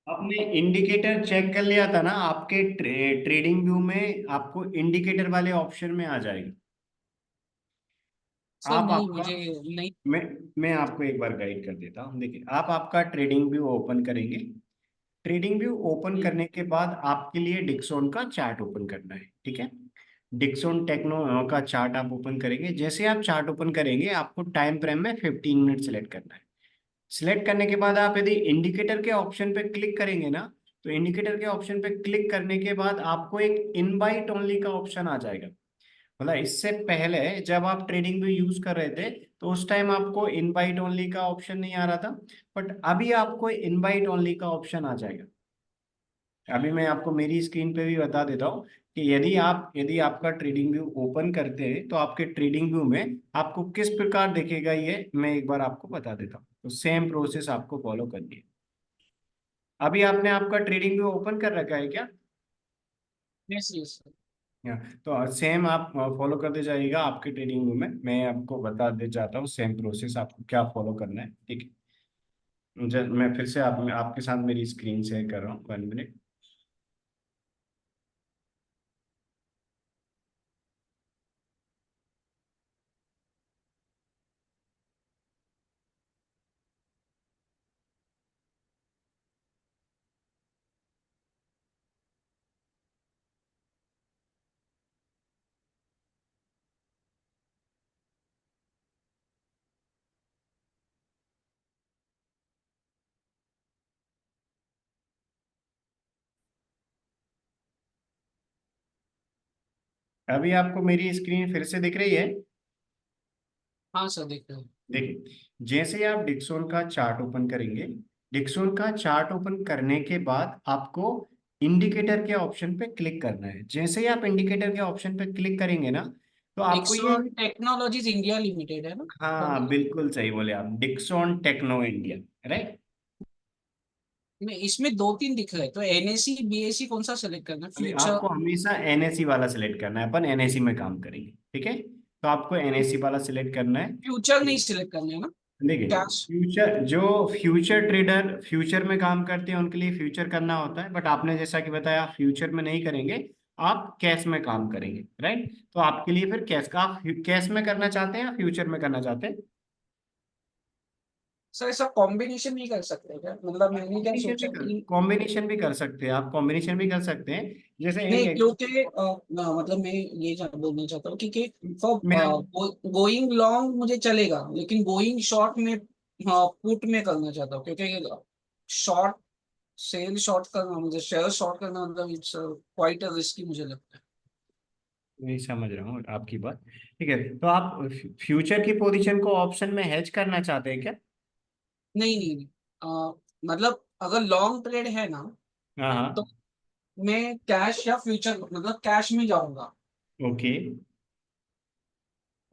आपने indicator check कर लिया था ना आपके ट्रेडिंग व्यू में, आपको इंडिकेटर वाले ऑप्शन में आ जाएगी। सर आप नहीं, आपका मुझे नहीं। मैं मैं आपको एक बार गाइड कर देता हूँ। देखिए, आप आपका ट्रेडिंग व्यू ओपन करेंगे। ट्रेडिंग व्यू ओपन करने के बाद आपके लिए डिक्सॉन का चार्ट ओपन करना है, ठीक है। डिक्सॉन टेक्नो का चार्ट आप ओपन करेंगे। जैसे आप चार्ट ओपन करेंगे, आपको टाइम फ्रेम में 15 मिनट सेलेक्ट करना है। सिलेक्ट करने के बाद आप यदि इंडिकेटर के ऑप्शन पे क्लिक करेंगे ना, तो इंडिकेटर के ऑप्शन पे क्लिक करने के बाद आपको एक इनवाइट ओनली का ऑप्शन आ जाएगा। मतलब इससे पहले जब आप ट्रेडिंग व्यू यूज कर रहे थे, तो उस टाइम आपको इनवाइट ओनली का ऑप्शन नहीं आ रहा था, बट अभी आपको इनवाइट ओनली का ऑप्शन आ जाएगा। अभी मैं आपको मेरी स्क्रीन पे भी बता देता हूँ कि यदि आपका ट्रेडिंग व्यू ओपन करते हैं, तो आपके ट्रेडिंग व्यू में आपको किस प्रकार दिखेगा, ये मैं एक बार आपको बता देता हूँ। तो सेम प्रोसेस आपको फॉलो करनी है। अभी आपने आपका ट्रेडिंग व्यू ओपन कर रखा है क्या? Yes yes sir. या, तो सेम आप फॉलो करते जाइएगा आपके ट्रेडिंग व्यू में। मैं आपको बता दे जाता हूँ सेम प्रोसेस आपको क्या फॉलो करना है, ठीक है। मैं फिर से आपके साथ मेरी स्क्रीन शेयर कर रहा हूँ, 1 मिनट। अभी आपको मेरी स्क्रीन फिर से दिख रही है? हाँ सर, देख रहे हैं। देखिए, जैसे ही आप डिक्सॉन का चार्ट ओपन करेंगे, डिक्सॉन का चार्ट ओपन करने के बाद आपको इंडिकेटर के ऑप्शन पे क्लिक करना है। जैसे ही आप इंडिकेटर के ऑप्शन पे क्लिक करेंगे ना, तो आपको ये, डिक्सन टेक्नोलॉजीज इंडिया लिमिटेड है ना? हाँ बिल्कुल सही बोले आप, डिक्सॉन टेक्नो इंडिया, राइट। नहीं, इसमें दो तीन दिख रहे हैं, तो एनएसी बीएससी कौन सा सेलेक्ट करना है? अभी फ्यूचर। आपको हमेशा एनएससी वाला सिलेक्ट करना है, अपन एनएससी में काम करेंगे, ठीक है। तो आपको एनएससी वाला सिलेक्ट करना है। फ्यूचर नहीं सिलेक्ट करना है ना? देखिए, कैश। फ्यूचर ट्रेडर फ्यूचर में काम करते हैं, उनके लिए फ्यूचर करना होता है, बट आपने जैसा कि बताया आप फ्यूचर में नहीं करेंगे, आप कैश में काम करेंगे, राइट। तो आपके लिए फिर कैश का, आप कैश में करना चाहते हैं या फ्यूचर में करना चाहते हैं? सर ऐसा कॉम्बिनेशन नहीं कर सकते क्या? मतलब मैंने क्या सोचा कि कॉम्बिनेशन भी कर सकते हैं, आप कॉम्बिनेशन भी कर सकते हैं। जैसे नहीं, एक क्योंकि मतलब मैं ये बोलना चाहता हूँ कि फॉर मैं गोइंग लॉन्ग मुझे चलेगा, लेकिन गोइंग शॉर्ट में पुट में करना चाहता हूँ, क्योंकि शॉर्ट सेल शॉर्ट करना, मुझे शेयर शॉर्ट करना, मतलब इट्स क्वाइट अ रिस्की मुझे लगता है। नहीं समझ रहा हूँ आपकी बात, ठीक है। तो आप फ्यूचर की पोजीशन को ऑप्शन में हेज करना चाहते हैं क्या? नहीं नहीं नहीं, मतलब अगर लॉन्ग ट्रेड है ना, हाँ तो हाँ। मैं कैश या फ्यूचर, मतलब कैश में जाऊंगा। ओके।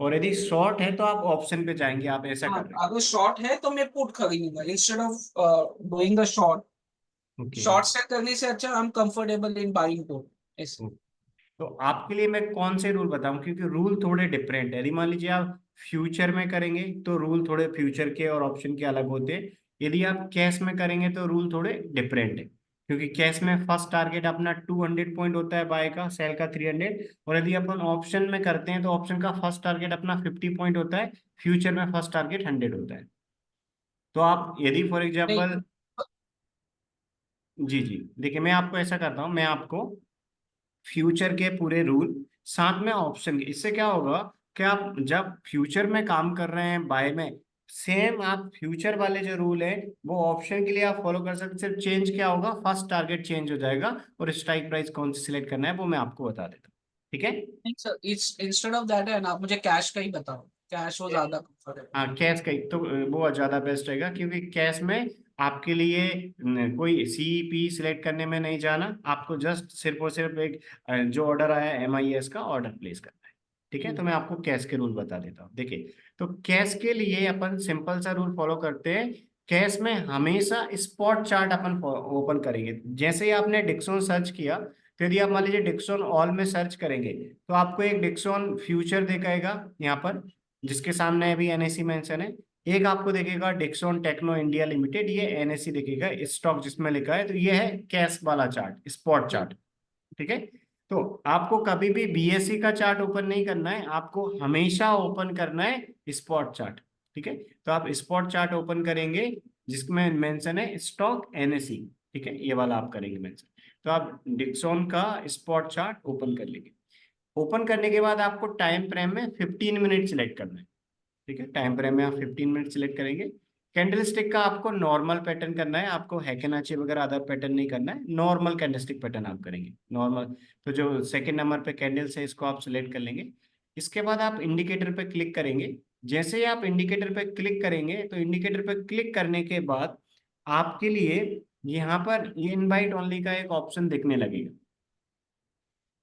और यदि शॉर्ट है तो आप ऑप्शन पे जाएंगे, आप ऐसा हाँ, कर रहे अगर शॉर्ट है तो मैं पुट खरीदूंगा instead of doing the short. हैं? ओके। शॉर्ट सेल करने से अच्छा I am comfortable in buying put ऐसे। तो आपके लिए मैं कौन से रूल बताऊं, क्योंकि रूल थोड़े डिफरेंट है। यदि मान लीजिए आप फ्यूचर में करेंगे, तो रूल थोड़े फ्यूचर के और ऑप्शन के अलग होते हैं। यदि आप कैश में करेंगे, तो रूल थोड़े डिफरेंट है। क्योंकि कैश में फर्स्ट टारगेट अपना 200 पॉइंट होता है बाय का, सेल का 300। और यदि अपन ऑप्शन में करते हैं, तो ऑप्शन का फर्स्ट टारगेट अपना 50 पॉइंट होता है, फ्यूचर में फर्स्ट टारगेट 100 होता है। तो आप यदि फॉर नहीं। एग्जाम्पल, जी जी, देखिए मैं आपको ऐसा करता हूँ, मैं आपको फ्यूचर के पूरे रूल साथ में ऑप्शन के, इससे क्या होगा कि आप जब फ्यूचर में काम कर रहे हैं बाय में, सेम आप फ्यूचर वाले जो रूल है वो ऑप्शन के लिए आप फॉलो कर सकते हैं। सिर्फ चेंज क्या होगा, फर्स्ट टारगेट चेंज हो जाएगा, और स्ट्राइक प्राइस कौन सी सिलेक्ट करना है वो मैं आपको बता देता हूँ, ठीक है। नहीं sir, it's instead of that है ना, आप मुझे कैश का ही बताओ। कैश वो ज्यादा कंफर्टेबल। हाँ कैश का ही तो वो ज़्यादा बेस्ट रहेगा, क्योंकि कैश में आपके लिए कोई सीपी सिलेक्ट करने में नहीं जाना, आपको जस्ट सिर्फ और सिर्फ एक जो ऑर्डर आया एमआईएस का ऑर्डर प्लेस करना है, ठीक है। तो मैं आपको कैश के रूल बता देता हूँ। देखिए, तो कैश के लिए अपन सिंपल सा रूल फॉलो करते हैं। कैश में हमेशा स्पॉट चार्ट अपन ओपन करेंगे। जैसे ही आपने डिक्सॉन सर्च किया, तो यदि आप मान लीजिए डिक्सॉन ऑल में सर्च करेंगे, तो आपको एक डिक्सॉन फ्यूचर दिखाएगा यहाँ पर, जिसके सामने अभी एनएससी मेंशन है। एक आपको दिखेगा डिक्सॉन टेक्नो इंडिया लिमिटेड, ये एनएससी दिखेगा स्टॉक जिसमें लिखा है, तो ये है कैश वाला चार्ट, स्पॉट चार्ट। ठीक है, तो आपको कभी भी बीएससी का चार्ट ओपन नहीं करना है, आपको हमेशा ओपन करना है स्पॉट चार्ट। ठीक है, तो आप स्पॉट चार्ट ओपन करेंगे जिसमें मेंशन है स्टॉक एनएससी। ठीक है, ये वाला आप करेंगे मेंशन, तो आप डिक्सॉन का स्पॉट चार्ट ओपन कर लेंगे। ओपन करने के बाद आपको टाइम फ्रेम में 15 मिनट सिलेक्ट करना है। ठीक है, टाइम फ्रेम में आप 15 मिनट सिलेक्ट करेंगे। कैंडल स्टिक का आपको नॉर्मल पैटर्न करना है, आपको हैकेनाची वगैरह अदर पैटर्न नहीं करना है, नॉर्मल कैंडल स्टिक पैटर्न आप करेंगे नॉर्मल। तो जो सेकंड नंबर पे कैंडल्स है इसको आप सिलेक्ट कर लेंगे। इसके बाद आप इंडिकेटर पे क्लिक करेंगे। जैसे ही आप इंडिकेटर पे क्लिक करेंगे तो इंडिकेटर पे क्लिक करने के बाद आपके लिए यहाँ पर ये इनवाइट ओनली का एक ऑप्शन दिखने लगेगा।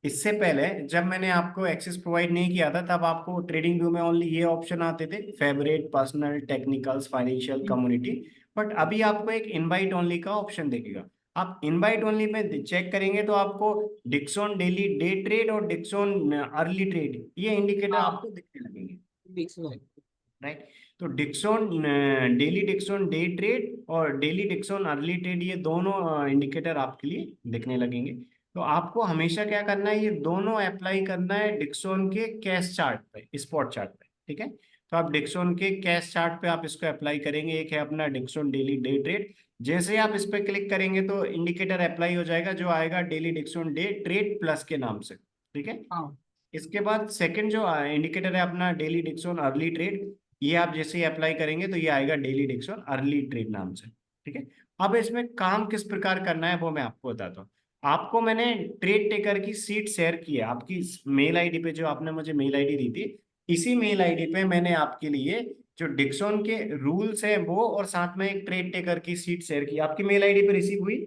इससे पहले जब मैंने आपको एक्सेस प्रोवाइड नहीं किया था तब आपको ट्रेडिंग व्यू में ओनली ये ऑप्शन आते थे, favourite, personal, technicals, financial, community. But अभी आपको एक इनवाइट ओनली का ऑप्शन दिखेगा। आप इनवाइट ओनली में चेक करेंगे तो आपको डिक्सॉन डेली डे ट्रेड और डिक्सॉन अर्ली ट्रेड ये इंडिकेटर हाँ आपको दिखने लगेंगे। दिख रहा है। राइट, तो Dixon daily Dixon day trade और डेली डिक्सॉन अर्ली ट्रेड ये दोनों इंडिकेटर आपके लिए दिखने लगेंगे। तो आपको हमेशा क्या करना है, ये दोनों अप्लाई करना है डिक्सॉन के कैश चार्ट पे, स्पॉट चार्ट पे। ठीक है, तो आप डिक्सॉन के कैश चार्ट पे आप इसको अप्लाई करेंगे। एक है अपना डिक्सॉन डेली डे ट्रेड, जैसे ही आप इस पे क्लिक करेंगे तो इंडिकेटर अप्लाई हो जाएगा जो आएगा daily Dixon day trade plus के नाम से। ठीक है, हाँ इसके बाद सेकंड जो इंडिकेटर है अपना डेली डिक्सॉन अर्ली ट्रेड, ये आप जैसे ही अप्लाई करेंगे तो ये आएगा डेली डिक्सॉन अर्ली ट्रेड नाम से। ठीक है, अब इसमें काम किस प्रकार करना है वो मैं आपको बताता हूँ। आपको मैंने ट्रेड टेकर की सीट शेयर की है आपकी मेल आईडी पे, जो आपने मुझे मेल आईडी दी थी, इसी मेल आईडी पे मैंने आपके लिए जो डिक्सॉन के रूल्स है वो और साथ में एक ट्रेड टेकर की सीट शेयर की, आपकी मेल आईडी पे रिसीव हुई?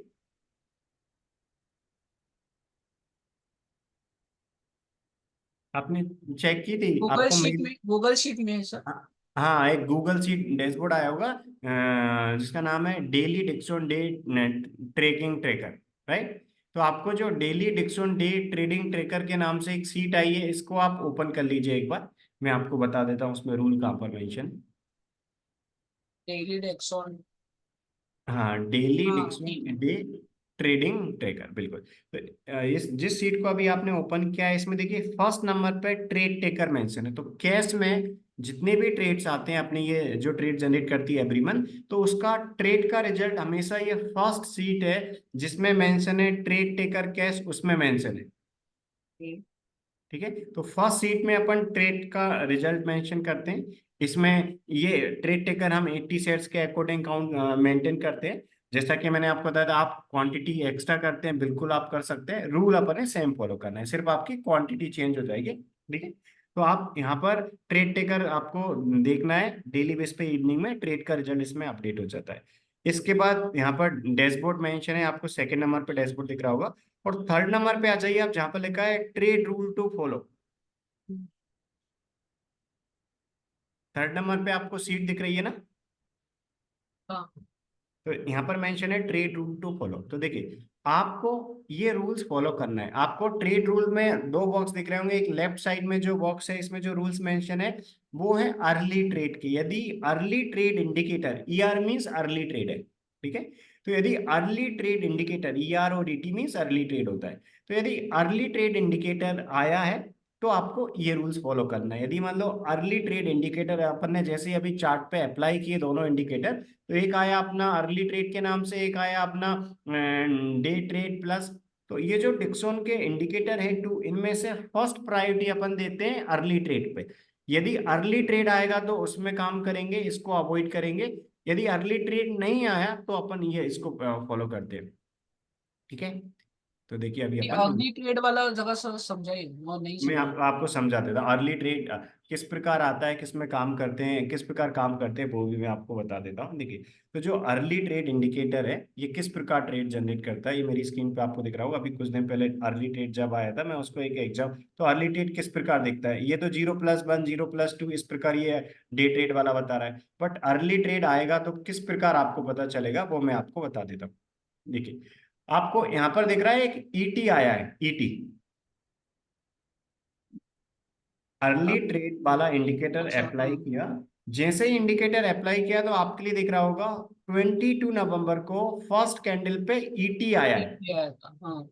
आपने चेक की थी? आपको मेल, गूगल शीट में है सर। हाँ हाँ, एक गूगल शीट डैशबोर्ड आया होगा जिसका नाम है daily Dixon day tracking tracker. Right, तो आपको जो daily Dixon day trading tracker के नाम से एक सीट आई है, इसको आप ओपन कर लीजिए एक बार। मैं आपको बता देता हूँ उसमें रूल कहाँ पर मेंशन। डेली डेक्सॉन। हाँ, डेली हाँ ठीक है। डिक्शन डे ट्रेडिंग ट्रेकर, बिल्कुल। तो इस जिस सीट को अभी आपने ओपन किया है इसमें देखिए फर्स्ट नंबर पे ट्रेड टेकर मेंशन है। तो कैश में जितने भी ट्रेड्स आते हैं अपने, ये जो ट्रेड जनरेट करती है एवरी मंथ, तो उसका ट्रेड का रिजल्ट हमेशा ये फर्स्ट सीट है जिसमें मेंशन है ट्रेड टेकर कैश, उसमें मेंशन है। ठीक। ठीक है, तो फर्स्ट सीट में अपन ट्रेड का रिजल्ट मेंशन करते हैं। इसमें ये ट्रेड टेकर हम 80 शेयर्स के अकॉर्डिंग काउंट मेंटेन करते हैं। जैसा कि मैंने आपको बताया था, आप क्वांटिटी एक्स्ट्रा करते हैं बिल्कुल आप कर सकते हैं, रूल अपन ने सेम फॉलो करना है, सिर्फ आपकी क्वांटिटी चेंज हो जाएगी। ठीक है, तो आप यहाँ पर ट्रेड टेकर आपको देखना है डेली बेस पे, इवनिंग में ट्रेड का रिजल्ट इसमें अपडेट हो जाता है। इसके बाद यहाँ पर डैशबोर्ड मेंशन है, आपको सेकंड नंबर पे डैशबोर्ड दिख रहा होगा। और थर्ड नंबर पे आ जाइए आप, जहां पर लिखा है trade rule to follow. Third number पे आपको सीट दिख रही है ना, हाँ तो यहाँ पर मेंशन है ट्रेड रूल टू फॉलो। तो देखिए आपको ये रूल्स फॉलो करना है। आपको ट्रेड रूल में दो बॉक्स दिख रहे होंगे, एक लेफ्ट साइड में जो बॉक्स है इसमें जो रूल्स मेंशन है वो है अर्ली ट्रेड की। यदि early trade indicator, ER means early trade है। ठीक है, तो यदि अर्ली ट्रेड इंडिकेटर, ईआर और ईटी मींस अर्ली ट्रेड होता है, तो यदि अर्ली ट्रेड इंडिकेटर आया है तो आपको ये रूल्स फॉलो करना है। यदि मान लो अर्ली ट्रेड इंडिकेटर अपन ने जैसे ही अभी चार्ट पे अप्लाई किए दोनों इंडिकेटर, तो एक आया अपना अर्ली ट्रेड के नाम से, एक आया अपना डे ट्रेड प्लस। तो ये जो डिक्सॉन के इंडिकेटर है टू, इनमें से फर्स्ट प्रायोरिटी अपन देते हैं अर्ली ट्रेड पे। यदि अर्ली ट्रेड आएगा तो उसमें काम करेंगे, इसको अवॉइड करेंगे। यदि अर्ली ट्रेड नहीं आया तो अपन ये इसको फॉलो करते हैं। ठीक है, तो देखिए अभी अपन, अर्ली ट्रेड वाला जगह सर समझाइए, वो नहीं मैं समझ। आपको समझा देता हूँ अर्ली ट्रेड किस प्रकार आता है, किस में काम करते हैं, किस प्रकार काम करते हैं, वो भी मैं आपको बता देता हूँ। देखिए, तो जो अर्ली ट्रेड इंडिकेटर है ये किस प्रकार ट्रेड जनरेट करता है, ये मेरी स्क्रीन पे आपको दिख रहा होगा। अभी कुछ दिन पहले अर्ली ट्रेड जब आया था मैं उसको एक एग्जाम, तो अर्ली ट्रेड किस प्रकार दिखता है, ये तो 0+1 0+2 इस प्रकार ये डे ट्रेड वाला बता रहा है। बट अर्ली ट्रेड आएगा तो किस प्रकार आपको पता चलेगा वो मैं आपको बता देता हूँ। देखिए, आपको यहाँ पर दिख रहा है एक ईटी आया है, ईटी अर्ली हाँ ट्रेड वाला इंडिकेटर अच्छा अप्लाई हाँ। किया। जैसे ही इंडिकेटर अप्लाई किया तो आपके लिए दिख रहा होगा 22 नवंबर को फर्स्ट कैंडल पे ईटी आया ठीक है। है, हाँ।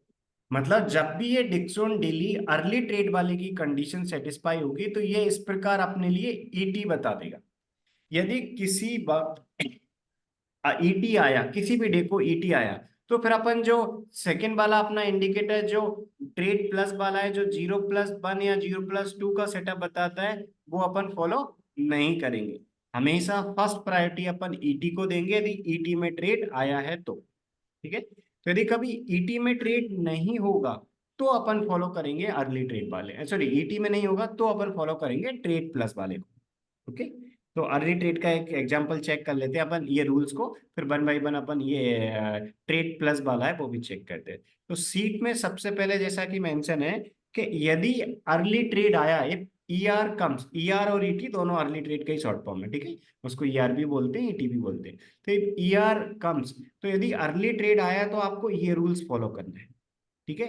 मतलब जब भी ये डिक्सोन डेली अर्ली ट्रेड वाले की कंडीशन सेटिस्फाई होगी तो ये इस प्रकार अपने लिए ईटी बता देगा। यदि किसी वक्त ईटी आया, किसी भी डे को ईटी आया, तो फिर अपन जो सेकंड वाला अपना इंडिकेटर जो ट्रेड प्लस वाला है, जो 0+1 या 0+2 का सेटअप बताता है, वो अपन फॉलो नहीं करेंगे। हमेशा फर्स्ट प्रायोरिटी अपन ईटी को देंगे यदि ईटी में ट्रेड आया है तो। ठीक है, तो यदि कभी ईटी में ट्रेड नहीं होगा तो अपन फॉलो करेंगे अर्ली ट्रेड वाले, सॉरी ईटी में नहीं होगा तो अपन फॉलो करेंगे ट्रेड प्लस वाले को। ओके, तो अर्ली ट्रेड का एक एग्जांपल चेक कर लेते हैं अपन ये रूल्स को, फिर वन बाई वन अपन ये ट्रेड प्लस वाला है वो भी चेक करते हैं। तो सीट में सबसे पहले जैसा कि मेंशन है कि यदि अर्ली ट्रेड आया, ईआर कम्स, ईआर और ईटी दोनों अर्ली ट्रेड का ही शॉर्ट फॉर्म है, ठीक है, उसको ईआर भी बोलते हैं ईटी भी बोलते हैं। तो ईआर कम्स, तो यदि अर्ली ट्रेड आया तो आपको ये रूल्स फॉलो करना है। ठीक है,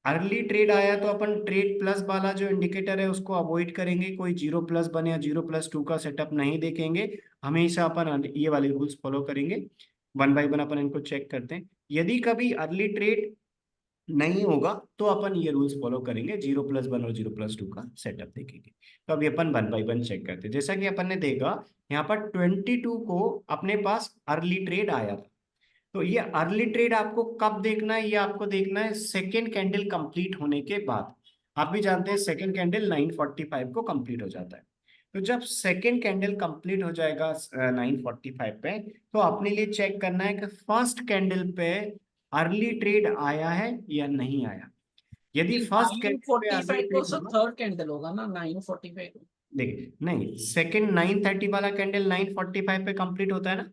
अर्ली ट्रेड आया तो अपन ट्रेड प्लस वाला जो इंडिकेटर है उसको अवॉइड करेंगे, कोई 0+1 या 0+2 का सेटअप नहीं देखेंगे, हमेशा अपन ये वाले रूल्स फॉलो करेंगे। वन बाय वन अपन इनको चेक करते हैं। यदि कभी अर्ली ट्रेड नहीं होगा तो अपन ये रूल्स फॉलो करेंगे, 0+1 और 0+2 का सेटअप देखेंगे। तो अभी अपन वन बाय वन चेक करते हैं। जैसा कि अपन ने देखा यहाँ पर 22 को अपने पास अर्ली ट्रेड आया था। तो ये अर्ली ट्रेड आपको कब देखना है, ये आपको देखना है सेकेंड कैंडल कंप्लीट होने के बाद। आप भी जानते हैं सेकेंड कैंडल 9:45 को कंप्लीट हो जाता है। तो जब सेकेंड कैंडल कंप्लीट हो जाएगा 9:45 पे, तो अपने लिए चेक करना है कि फर्स्ट कैंडल पे अर्ली ट्रेड आया है या नहीं आया। यदि फर्स्ट नाइन कैंडल पे फोर्टी अर्ली फाइव को ट्रेड सर होगा, थर्ड कैंडल होगा ना, 9:45 को। देखिए नहीं, सेकेंड 9:30 वाला कैंडल 9:45 पे कंप्लीट होता है ना।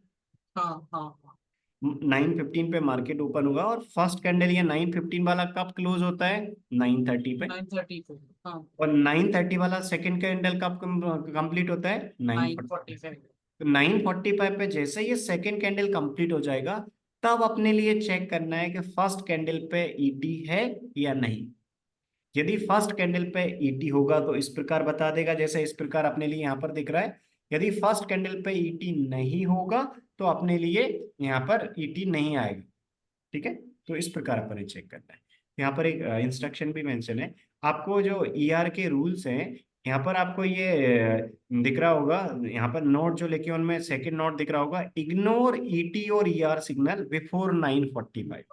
हाँ हाँ हाँ। 9:15 पे मार्केट ओपन हुआ और फर्स्ट कैंडल ये 9:15 वाला कब क्लोज होता है, 9:30 पे। 9:30 को, हाँ। और 9:30 वाला सेकंड कैंडल कब कंप्लीट होता है, 9:40। 9:45। तो 9:45 पे जैसे ये सेकंड कैंडल कंप्लीट हो जाएगा, तब अपने लिए चेक करना है कि फर्स्ट कैंडल पे ईटी है या नहीं। यदि फर्स्ट कैंडल पे ईटी होगा तो इस प्रकार बता देगा, जैसे इस प्रकार अपने लिए यहाँ पर दिख रहा है। यदि फर्स्ट कैंडल पे ईटी नहीं होगा तो अपने लिए यहाँ पर ईटी नहीं आएगा। ठीक है, तो इस प्रकार अपन चेक करना है। यहाँ पर एक इंस्ट्रक्शन भी मेंशन है। आपको जो ईआर के रूल्स हैं, यहाँ पर आपको ये दिख रहा होगा, यहाँ पर नोट जो लिखे उनमें सेकंड नोट दिख रहा होगा, इग्नोर ईटी और ईआर सिग्नल बिफोर 9:45।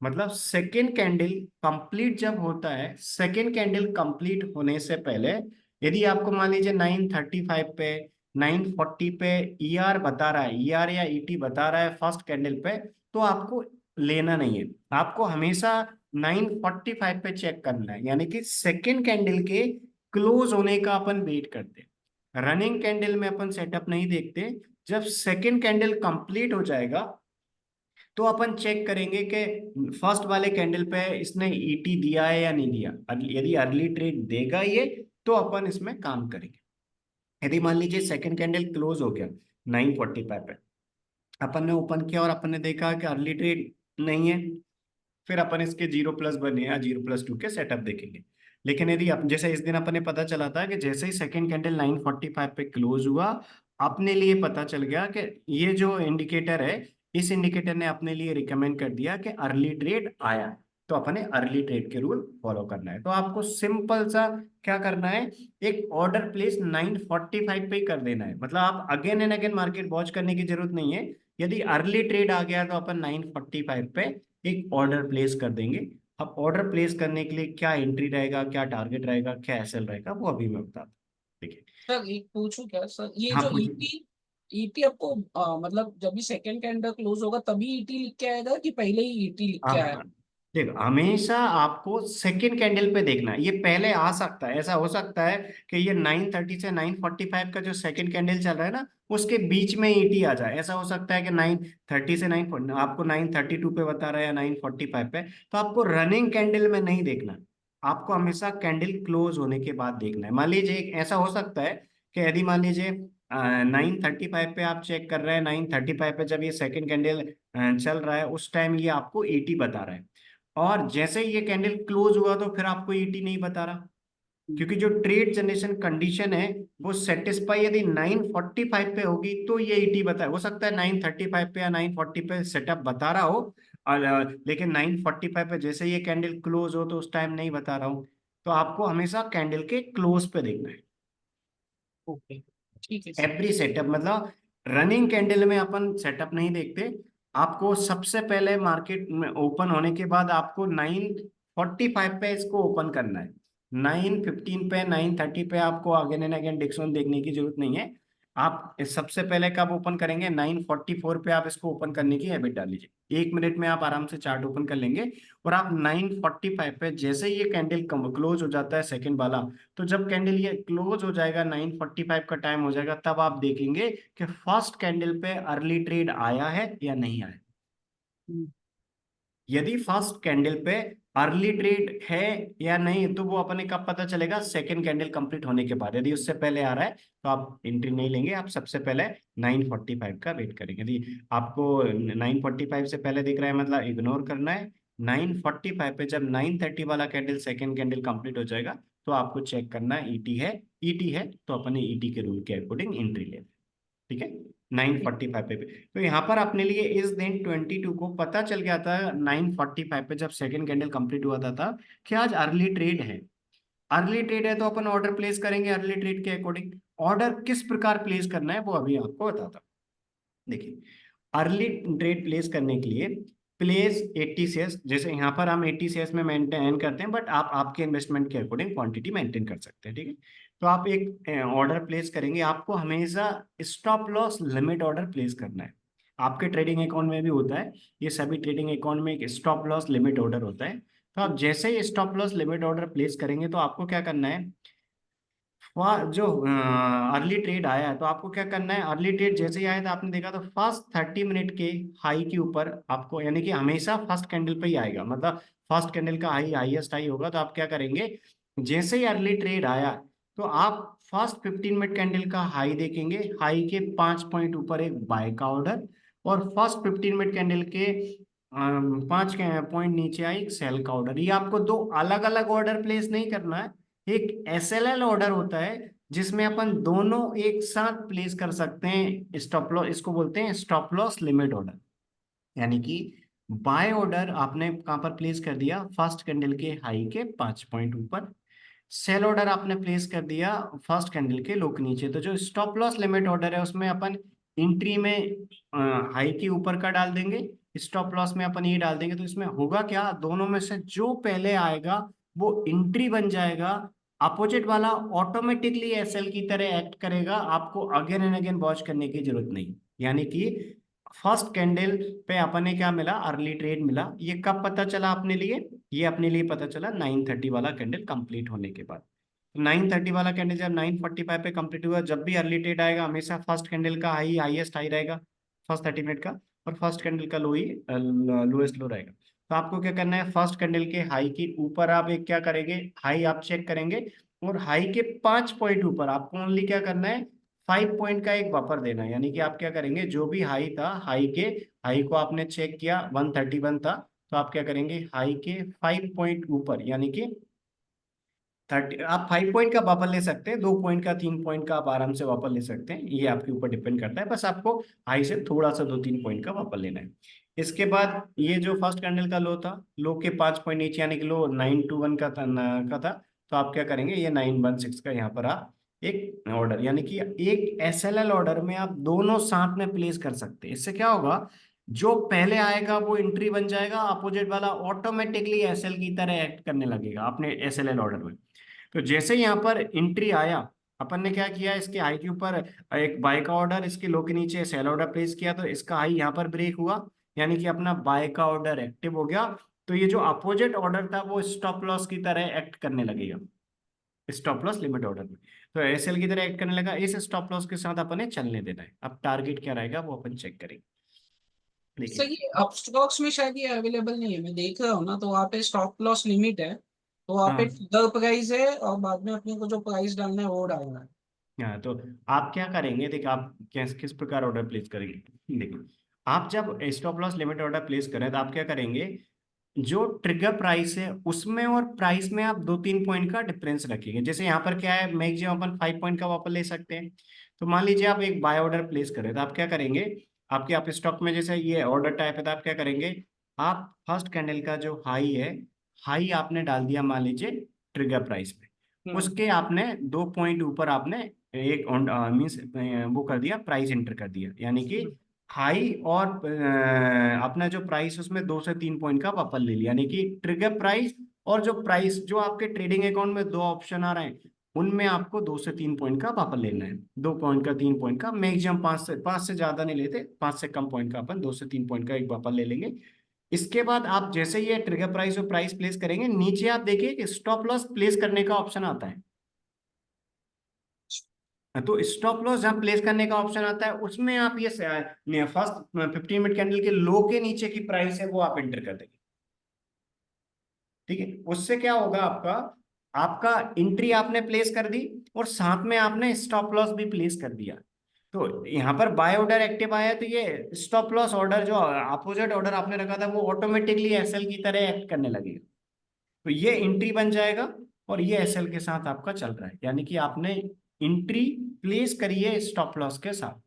मतलब सेकेंड कैंडल कंप्लीट जब होता है, सेकेंड कैंडल कंप्लीट होने से पहले यदि आपको मान लीजिए 9:35 पे, 9:40 पे ईआर बता रहा है, ईआर या ईटी बता रहा है फर्स्ट कैंडल पे, तो आपको लेना नहीं है। आपको हमेशा 9:45 पे चेक करना है, यानी कि सेकेंड कैंडल के क्लोज होने का अपन वेट करते हैं। रनिंग कैंडल में अपन सेटअप नहीं देखते। जब सेकेंड कैंडल कंप्लीट हो जाएगा तो अपन चेक करेंगे कि फर्स्ट वाले कैंडल पे इसने ईटी दिया है या नहीं दिया। यदि अर्ली ट्रेड देगा ये तो अपन इसमें काम करेंगे। यदि मान लीजिए सेकंड कैंडल क्लोज हो गया 9:45 पे, अपन ने ओपन किया और अपन ने देखा कि अर्ली ट्रेड नहीं है, फिर अपन इसके 0+1 या 0+2 के सेटअप देखेंगे। लेकिन यदि जैसे इस दिन अपन ने पता चला था कि जैसे ही सेकंड कैंडल 9:45 पे क्लोज हुआ, अपने लिए पता चल गया कि ये जो इंडिकेटर है, इस इंडिकेटर ने अपने लिए रिकमेंड कर दिया कि अर्ली ट्रेड आया, तो अपने अर्ली ट्रेड के रूल फॉलो करना है। तो आपको सिंपल सा क्या करना है, एक ऑर्डर प्लेस 9:45 पे ही कर देना है। मतलब आप again and again market watch करने की जरूरत नहीं है। यदि अर्ली ट्रेड आ गया तो अपन 9:45 पे एक ऑर्डर प्लेस कर देंगे। अब ऑर्डर प्लेस करने के लिए क्या एंट्री रहेगा, क्या टारगेट रहेगा, क्या एसएल रहेगा, वो अभी मैं बताता हूँ। देखिए, सर एक पूछूं क्या सर, ये हाँ जो पूछिए। ईटी, ईटी आपको मतलब जब भी सेकंड कैंडल क्लोज होगा तभी ईटी लिख के आएगा कि पहले ही ईटी लिख के आएगा? हाँ देखो, हमेशा आपको सेकेंड कैंडल पे देखना है। ये पहले आ सकता है, ऐसा हो सकता है कि ये 9:30 से 9:45 का जो सेकेंड कैंडल चल रहा है ना, उसके बीच में ईटी आ जाए। ऐसा हो सकता है कि 9:30 से 9 आपको 9:32 पे बता रहा है या 9:45 पे, तो आपको रनिंग कैंडल में नहीं देखना। आपको हमेशा कैंडल क्लोज होने के बाद देखना है। मान लीजिए एक ऐसा हो सकता है कि यदि मान लीजिए 9:35 पे आप चेक कर रहे हैं, 9:35 पे जब ये सेकेंड कैंडल चल रहा है उस टाइम ये आपको 80 बता रहा है, और जैसे ही ये कैंडल क्लोज हुआ तो फिर आपको ईटी नहीं बता रहा। क्योंकि जो ट्रेड जनरेशन कंडीशन है वो सेटिस्फाई यदि 9:45 पे होगी तो ये ईटी बताए, हो सकता है 9:35 पे या 9:40 पे सेटअप बता रहा हो, लेकिन 9:45 पे जैसे ये कैंडल क्लोज हो तो उस टाइम नहीं बता रहा हूँ। तो आपको हमेशा कैंडल के क्लोज पे देखना है ओके, ठीक है। एवरी सेटअप, मतलब रनिंग कैंडल में अपन सेटअप नहीं देखते। आपको सबसे पहले मार्केट में ओपन होने के बाद आपको 9:45 पे इसको ओपन करना है। 9:15 पे 9:30 पे आपको अगेन एंड अगेन डिक्सोन देखने की जरूरत नहीं है। आप सबसे पहले कब ओपन करेंगे, 9:44 पे आप इसको ओपन करने की हैबिट डाल लीजिए, 1 मिनट में आप आराम से चार्ट ओपन कर लेंगे। और आप 9:45 पे जैसे ही ये कैंडल क्लोज हो जाता है सेकंड वाला, तो जब कैंडल ये क्लोज हो जाएगा 9:45 का टाइम हो जाएगा, तब आप देखेंगे कि फर्स्ट कैंडल पे अर्ली ट्रेड आया है या नहीं आया। हम्म, यदि फर्स्ट कैंडल पे अर्ली ट्रेड है या नहीं तो वो अपने कब पता चलेगा, सेकंड कैंडल कंप्लीट होने के बाद। यदि उससे पहले आ रहा है तो आप एंट्री नहीं लेंगे, आप सबसे पहले 9:45 का वेट करेंगे। यदि आपको 9:45 से पहले दिख रहा है मतलब इग्नोर करना है। 9:45 पे जब 9:30 वाला कैंडल सेकंड कैंडल कंप्लीट हो जाएगा तो आपको चेक करना है ईटी है। ईटी है तो अपने ईटी के रूल के अकॉर्डिंग एंट्री ले, ठीक है। 9:45 पे तो यहाँ पर अपने लिए इस दिन 22 को पता चल गया था 9:45 पे जब सेकंड कैंडल कंप्लीट हुआ था कि आज अर्ली ट्रेड है। अर्ली ट्रेड है तो अपन ऑर्डर प्लेस करेंगे अर्ली ट्रेड के अकॉर्डिंग। ऑर्डर किस प्रकार प्लेस करना है वो अभी आपको बताता हूँ। देखिए, अर्ली ट्रेड प्लेस करने के लिए प्लेस 80 शेयर्स, जैसे यहाँ पर हम 80 शेयर्स में मेंटेन करते हैं, बट आप आपके इन्वेस्टमेंट के अकॉर्डिंग क्वांटिटी मेंटेन कर सकते हैं, ठीक है। तो आप एक ऑर्डर प्लेस करेंगे, आपको हमेशा stop loss limit order place करना है। आपके ट्रेडिंग अकाउंट में भी होता है, ये सभी ट्रेडिंग अकाउंट में एक स्टॉप लॉस लिमिट ऑर्डर होता है। तो आप जैसे ही stop loss limit order place करेंगे तो आपको क्या करना है, वहाँ जो अर्ली ट्रेड आया है तो आपको क्या करना है, अर्ली ट्रेड जैसे ही आया था आपने देखा तो फर्स्ट 30 मिनट के हाई के ऊपर आपको, यानी कि हमेशा फर्स्ट कैंडल पे ही आएगा, मतलब फर्स्ट कैंडल का हाई हाईएस्ट हाई होगा। तो आप क्या करेंगे, जैसे ही अर्ली ट्रेड आया तो आप फर्स्ट 15 मिनट कैंडल का हाई देखेंगे, हाई के 5 पॉइंट ऊपर एक बाय का ऑर्डर, और फर्स्ट 15 मिनट कैंडल के 5 पॉइंट नीचे आई एक सेल का ऑर्डर। ये आपको दो अलग अलग ऑर्डर प्लेस नहीं करना है, एक एसएलएल ऑर्डर होता है जिसमें अपन दोनों एक साथ प्लेस कर सकते हैं। स्टॉप लॉस इसको बोलते हैं, स्टॉप लॉस लिमिट ऑर्डर। यानी कि बाय ऑर्डर आपने कहां पर प्लेस कर दिया, फर्स्ट कैंडल के हाई के 5 पॉइंट ऊपर। सेल ऑर्डर आपने प्लेस कर दिया फर्स्ट कैंडल के लो के नीचे। तो जो स्टॉप लॉस लिमिट ऑर्डर है उसमें अपन एंट्री में हाई के ऊपर का डाल देंगे, स्टॉप लॉस में अपन ये डाल देंगे। तो इसमें होगा क्या, दोनों में से जो पहले आएगा वो एंट्री बन जाएगा, अपोजिट वाला ऑटोमेटिकली एसएल की तरह एक्ट करेगा, आपको अगेन एंड अगेन वॉच करने की जरूरत नहीं। यानी कि फर्स्ट कैंडल पे अपने क्या मिला, अर्ली ट्रेड मिला। ये कब पता चला अपने लिए, ये अपने लिए पता चला 9:30 वाला कैंडल कंप्लीट होने के बाद। 9:30 वाला कैंडल जब 9:45 पे कंप्लीट हुआ, जब भी अर्ली ट्रेड आएगा हमेशा फर्स्ट कैंडल का हाई हाईएस्ट हाई रहेगा फर्स्ट 30 मिनट का, और फर्स्ट कैंडल का लो ही लोएस्ट लो रहेगा। तो आपको क्या करना है, फर्स्ट कैंडल के हाई के ऊपर आप एक क्या करेंगे, हाई आप चेक करेंगे, और हाई के 5 पॉइंट ऊपर आपको ओनली क्या करना है, 5 पॉइंट का एक बफर देना है। यानी कि आप क्या करेंगे, जो भी हाई था, हाई को आपने चेक किया 131 था, तो आप क्या करेंगे, हाई के 5 पॉइंट ऊपर, यानी कि 30, आप 5 पॉइंट का बफर ले सकते हैं, 2 पॉइंट का 3 पॉइंट का आप आराम से बफर ले सकते हैं, ये आपके ऊपर डिपेंड करता है। बस आपको हाई से थोड़ा सा 2-3 पॉइंट का बफर लेना है। इसके बाद ये जो फर्स्ट कैंडल का लो था, लो के 5 पॉइंट नीचे, यानी कि लो 921 का था, तो आप क्या करेंगे, ये 916 का यहाँ पर आप एक ऑर्डर, यानी कि एक एसएलएल ऑर्डर में आप दोनों साथ में प्लेस कर सकते हैं। इससे क्या होगा, जो पहले आएगा वो एंट्री बन जाएगा, अपोजिट वाला ऑटोमेटिकली एसएल की तरह एक्ट करने लगेगा अपने एसएलएल ऑर्डर में। तो जैसे यहाँ पर एंट्री आया, अपन ने क्या किया, इसके हाई के ऊपर एक बाय का ऑर्डर, इसके लो के नीचे सेल ऑर्डर प्लेस किया, तो इसका हाई यहाँ पर ब्रेक हुआ, यानी कि अपना बाय का ऑर्डर एक्टिव हो गया। तो ये जो अपोजिट ऑर्डर था वो स्टॉप लॉस की तरह एक्ट करने लगेगा स्टॉप लॉस लिमिट ऑर्डर में। तो एसएल की तरह एक्ट करने लगा, इस स्टॉप लॉस के साथ अपन ने चलने देना है। अब टारगेट क्या रहेगा वो अपन चेक करेंगे। देखिए, सही है, अब स्टॉक्स में शायद ये अवेलेबल नहीं है, मैं देख रहा हूँ ना, तो वहाँ पे स्टॉप लॉस लिमिट है, तो वहाँ पे हाँ ट्रिगर प्राइस है, और बाद में अपने को जो प्राइस डालना है वो डालना है। हाँ, तो आप क्या करेंगे, देखिए आप किस किस प्रकार ऑर्डर प्लेस करेंगे। देखिए, आप जब stop loss limit order place करें तो आप क्या करेंगे, जो ट्रिगर प्राइस है उसमें और प्राइस में आप 2-3 पॉइंट का डिफरेंस रखेंगे। जैसे यहाँ पर क्या है, मैक्सिमम अपन 5 पॉइंट का वापस ले सकते हैं। तो मान लीजिए आप एक बाय ऑर्डर प्लेस करें, तो आप क्या करेंगे, आपके आप स्टॉक में जैसे ये ऑर्डर टाइप है, तो आप क्या करेंगे, आप फर्स्ट कैंडल का जो हाई है, हाई आपने डाल दिया मान लीजिए ट्रिगर प्राइस पे, हम्म। उसके आपने 2 पॉइंट ऊपर आपने एक मीन्स वो कर दिया, प्राइस एंटर कर दिया, यानी कि हम्म। हाई और अपना जो प्राइस उसमें 2 से 3 पॉइंट का वापस ले लिया, यानी कि ट्रिगर प्राइस और जो प्राइस जो आपके ट्रेडिंग अकाउंट में दो ऑप्शन आ रहे हैं, उनमें आपको 2 से 3 पॉइंट का वापस लेना है। 2 पॉइंट का, 3 पॉइंट का, मैक्सिमम पांच से ज्यादा नहीं लेते, 5 से कम पॉइंट का अपन 2 से 3 पॉइंट का एक वापस ले लेंगे। इसके बाद आप जैसे ये ट्रिगर प्राइस और प्राइस प्लेस करेंगे, नीचे आप देखिए कि स्टॉप लॉस प्लेस करने का ऑप्शन आता है। तो स्टॉप लॉस जहां प्लेस करने का ऑप्शन आता है, उसमें आप ये फर्स्ट 15 मिनट कैंडल के लो के नीचे की प्राइस है वो आप एंटर कर देंगे। ठीक है, उससे क्या होगा, आपका आपका एंट्री आपने प्लेस कर दी और साथ में आपने स्टॉप लॉस भी प्लेस कर दिया। तो यहाँ पर बाय ऑर्डर एक्टिव आया, तो ये स्टॉप लॉस ऑर्डर जो अपोजिट ऑर्डर आपने रखा था वो ऑटोमेटिकली एसएल की तरह एक्ट करने लगेगा। तो ये एंट्री बन जाएगा और ये एसएल के साथ आपका चल रहा है, यानी कि आपने एंट्री प्लेस करी है स्टॉप लॉस के साथ।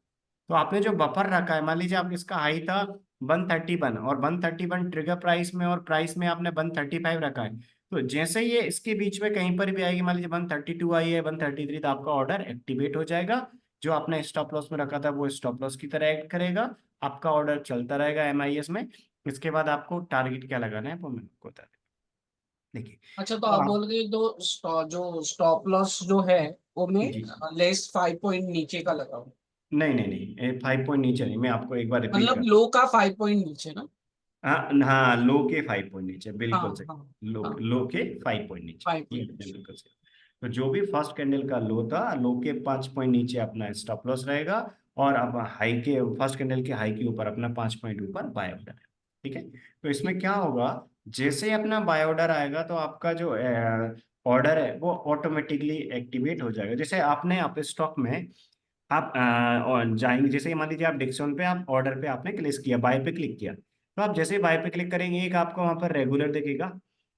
तो आपने जो बफर रखा है, मान लीजिए आप इसका हाई था 131 और 131 ट्रिगर प्राइस में और प्राइस में आपने 135 रखा है, तो जैसे ये इसके बीच में कहीं पर भी आएगी, मान लीजिए 132 आई है, 133, तो आपका ऑर्डर एक्टिवेट हो जाएगा। जो आपने स्टॉप लॉस में रखा था वो स्टॉप लॉस की तरह एक्ट करेगा, आपका ऑर्डर चलता रहेगा एमआईएस में। इसके बाद आपको टारगेट क्या लगाना है वो मैं आपको बता दें। देखिए, अच्छा, तो अब आप आप, बोल रहे हो जो स्टॉप लॉस जो है वो मैं जी, लेस 5 पॉइंट नीचे का लगाऊं? नहीं नहीं नहीं, 5 पॉइंट नीचे नहीं, मैं आपको एक बार रिपीट मतलब कर, लो का 5 पॉइंट नीचे ना? हाँ हाँ, लो के 5 पॉइंट नीचे, हाँ बिल्कुल सही। हाँ लो हाँ। लो के 5 पॉइंट नीचे, फाइव ये पॉइंट आपने नीचे। बिल्कुल सही। तो जो भी फर्स्ट कैंडल का लो था, लो के 5 पॉइंट नीचे अपना स्टॉप लॉस रहेगा, और अब हाई के, फर्स्ट कैंडल के हाई के ऊपर अपना 5 पॉइंट ऊपर बाय ऑर्डर है। ठीक है, तो इसमें ठीक। क्या होगा, जैसे ही अपना बाय ऑर्डर आएगा तो आपका जो ऑर्डर है वो ऑटोमेटिकली एक्टिवेट हो जाएगा। जैसे आपने आप स्टॉक में आप और जाएंगे, जैसे मान लीजिए आप डिक्सन पे आप ऑर्डर पे आपने क्लिक किया, बाय पे क्लिक किया, तो आप जैसे ही बाय पे क्लिक करेंगे, एक आपको वहां पर रेगुलर दिखेगा।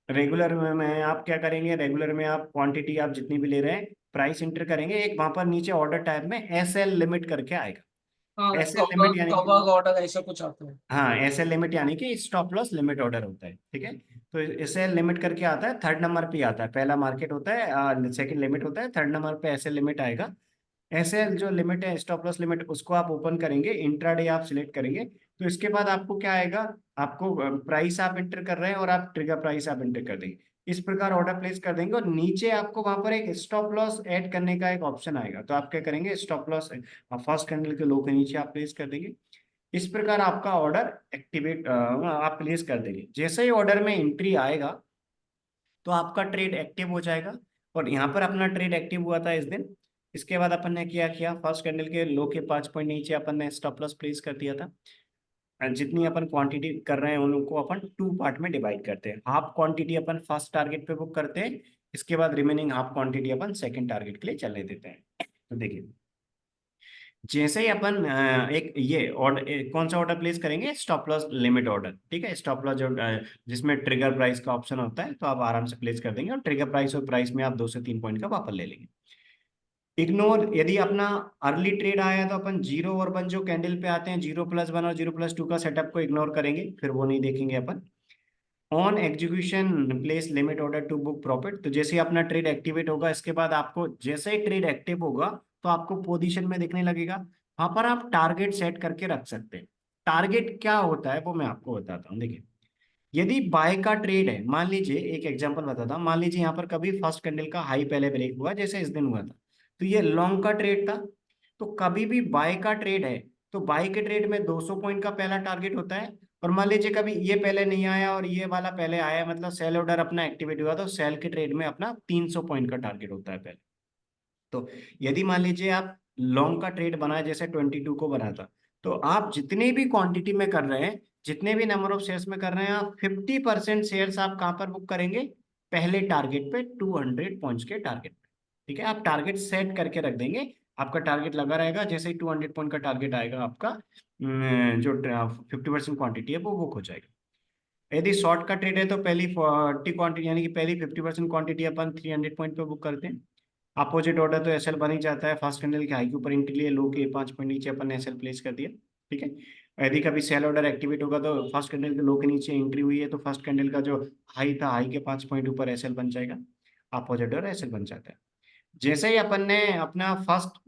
रेगुलर में आप क्या करेंगे, रेगुलर में आप क्वांटिटी आप जितनी भी ले रहे हैं प्राइस इंटर करेंगे, एक वहां पर नीचे ऑर्डर टाइप में एस एल लिमिट करके आएगा। हाँ, एस एल कवर लिमिट यानी कि, कवर ऑर्डर ऐसा कुछ आता है। हाँ, एस एल लिमिट यानी कि स्टॉप लॉस लिमिट ऑर्डर होता है। ठीक है, तो एस एल लिमिट करके आता है, थर्ड नंबर पे आता है, पहला मार्केट होता है, सेकंड लिमिट होता है, थर्ड नंबर पे एस एल लिमिट आएगा। ऐसे जो लिमिट है स्टॉप लॉस लिमिट, उसको आप ओपन करेंगे, इंट्राडे आप सिलेक्ट करेंगे, तो इसके बाद आपको क्या आएगा, आपको प्राइस आप इंटर कर रहे हैं और आप ट्रिगर प्राइस आप इंटर कर देंगे, इस प्रकार ऑर्डर प्लेस कर देंगे, और नीचे आपको वहां पर एक स्टॉप लॉस ऐड करने का एक ऑप्शन आएगा, तो आप क्या करेंगे, स्टॉप लॉस फर्स्ट कैंडल के लो के नीचे आप प्लेस कर देंगे। इस प्रकार आपका ऑर्डर एक्टिवेट आप प्लेस कर देंगे। जैसे ही ऑर्डर में एंट्री आएगा तो आपका ट्रेड एक्टिव हो जाएगा, और यहाँ पर अपना ट्रेड एक्टिव हुआ था इस दिन। इसके बाद अपन ने क्या किया, फर्स्ट कैंडल के लो के 5 पॉइंट नीचे अपन ने स्टॉप लॉस प्लेस कर दिया था। and जितनी अपन क्वांटिटी कर रहे हैं उनको अपन 2 पार्ट में डिवाइड करते हैं, हाफ क्वांटिटी अपन फर्स्ट टारगेट पे बुक करते हैं, इसके बाद रिमेनिंग हाफ क्वांटिटी अपन सेकंड टारगेट के लिए चलने देते हैं। तो देखिए, जैसे ही अपन एक ये ऑर्डर, कौन सा ऑर्डर प्लेस करेंगे, स्टॉप लॉस लिमिट ऑर्डर। ठीक है, स्टॉप लॉस जो जिसमें ट्रिगर प्राइस का ऑप्शन होता है, तो आप आराम से प्लेस कर देंगे, और ट्रिगर प्राइस और प्राइस में आप 2 से 3 पॉइंट का वापस ले लेंगे। इग्नोर, यदि अपना अर्ली ट्रेड आया है तो अपन 0 और 1 जो कैंडल पे आते हैं, 0+1 और 0+2 का सेटअप को इग्नोर करेंगे, फिर वो नहीं देखेंगे अपन। On execution place limit order to book profit, तो जैसे ही अपना ट्रेड एक्टिवेट होगा, इसके बाद आपको जैसे ही ट्रेड एक्टिव होगा तो आपको पोजीशन में दिखने लगेगा, वहां पर आप टारगेट सेट करके रख सकते हैं। टारगेट क्या होता है वो मैं आपको बताता हूँ। देखिए, यदि बाय का ट्रेड है, मान लीजिए एक एग्जांपल बताता हूँ, मान लीजिए यहाँ पर कभी फर्स्ट कैंडल का हाई पहले ब्रेक हुआ, जैसे इस दिन हुआ था, तो ये लॉन्ग का ट्रेड था। तो कभी भी बाय का ट्रेड है, तो बाय के ट्रेड में 200 पॉइंट का पहला टारगेट होता है, और मान लीजिए कभी ये पहले नहीं आया और ये वाला पहले आया, मतलब सेल ऑर्डर अपना एक्टिवेट हुआ, तो सेल के ट्रेड में अपना 300 पॉइंट का टारगेट होता है पहले। तो यदि मान लीजिए आप लॉन्ग का ट्रेड बना, जैसे 22 को बना था, तो आप जितने भी क्वांटिटी में कर रहे हैं, जितने भी नंबर ऑफ शेयर्स में कर रहे हैं, आप 50% शेयर्स आप कहाँ पर बुक करेंगे, पहले टारगेट पे, 200 पॉइंट्स के टारगेट पे। ठीक है, आप टारगेट सेट करके रख देंगे, आपका टारगेट लगा रहेगा, जैसे ही 200 पॉइंट का टारगेट आएगा आपका, जो 50% क्वांटिटी है वो बुक हो जाएगा। यदि शॉर्ट का ट्रेड है तो पहली 40 क्वांटिटी यानी कि पहली 50% क्वांटिटी अपन 300 पॉइंट पे बुक करते हैं। अपोजिट ऑर्डर तो एसएल बन ही जाता है, फर्स्ट कैंडल के हाई के ऊपर एंट्री लिए, लो के 5 पॉइंट नीचे अपन ने एसएल प्लेस कर दिया। ठीक है। यदि कभी सेल ऑर्डर एक्टिवेट होगा तो फर्स्ट कैंडल के लो के नीचे एंट्री हुई है तो फर्स्ट कैंडल का जो हाई था, हाई के 5 पॉइंट ऊपर एसएल बन जाएगा, अपोजिट ऑर्डर एसएल बन जाता है। जैसे ही अपन ने अपना फर्स्ट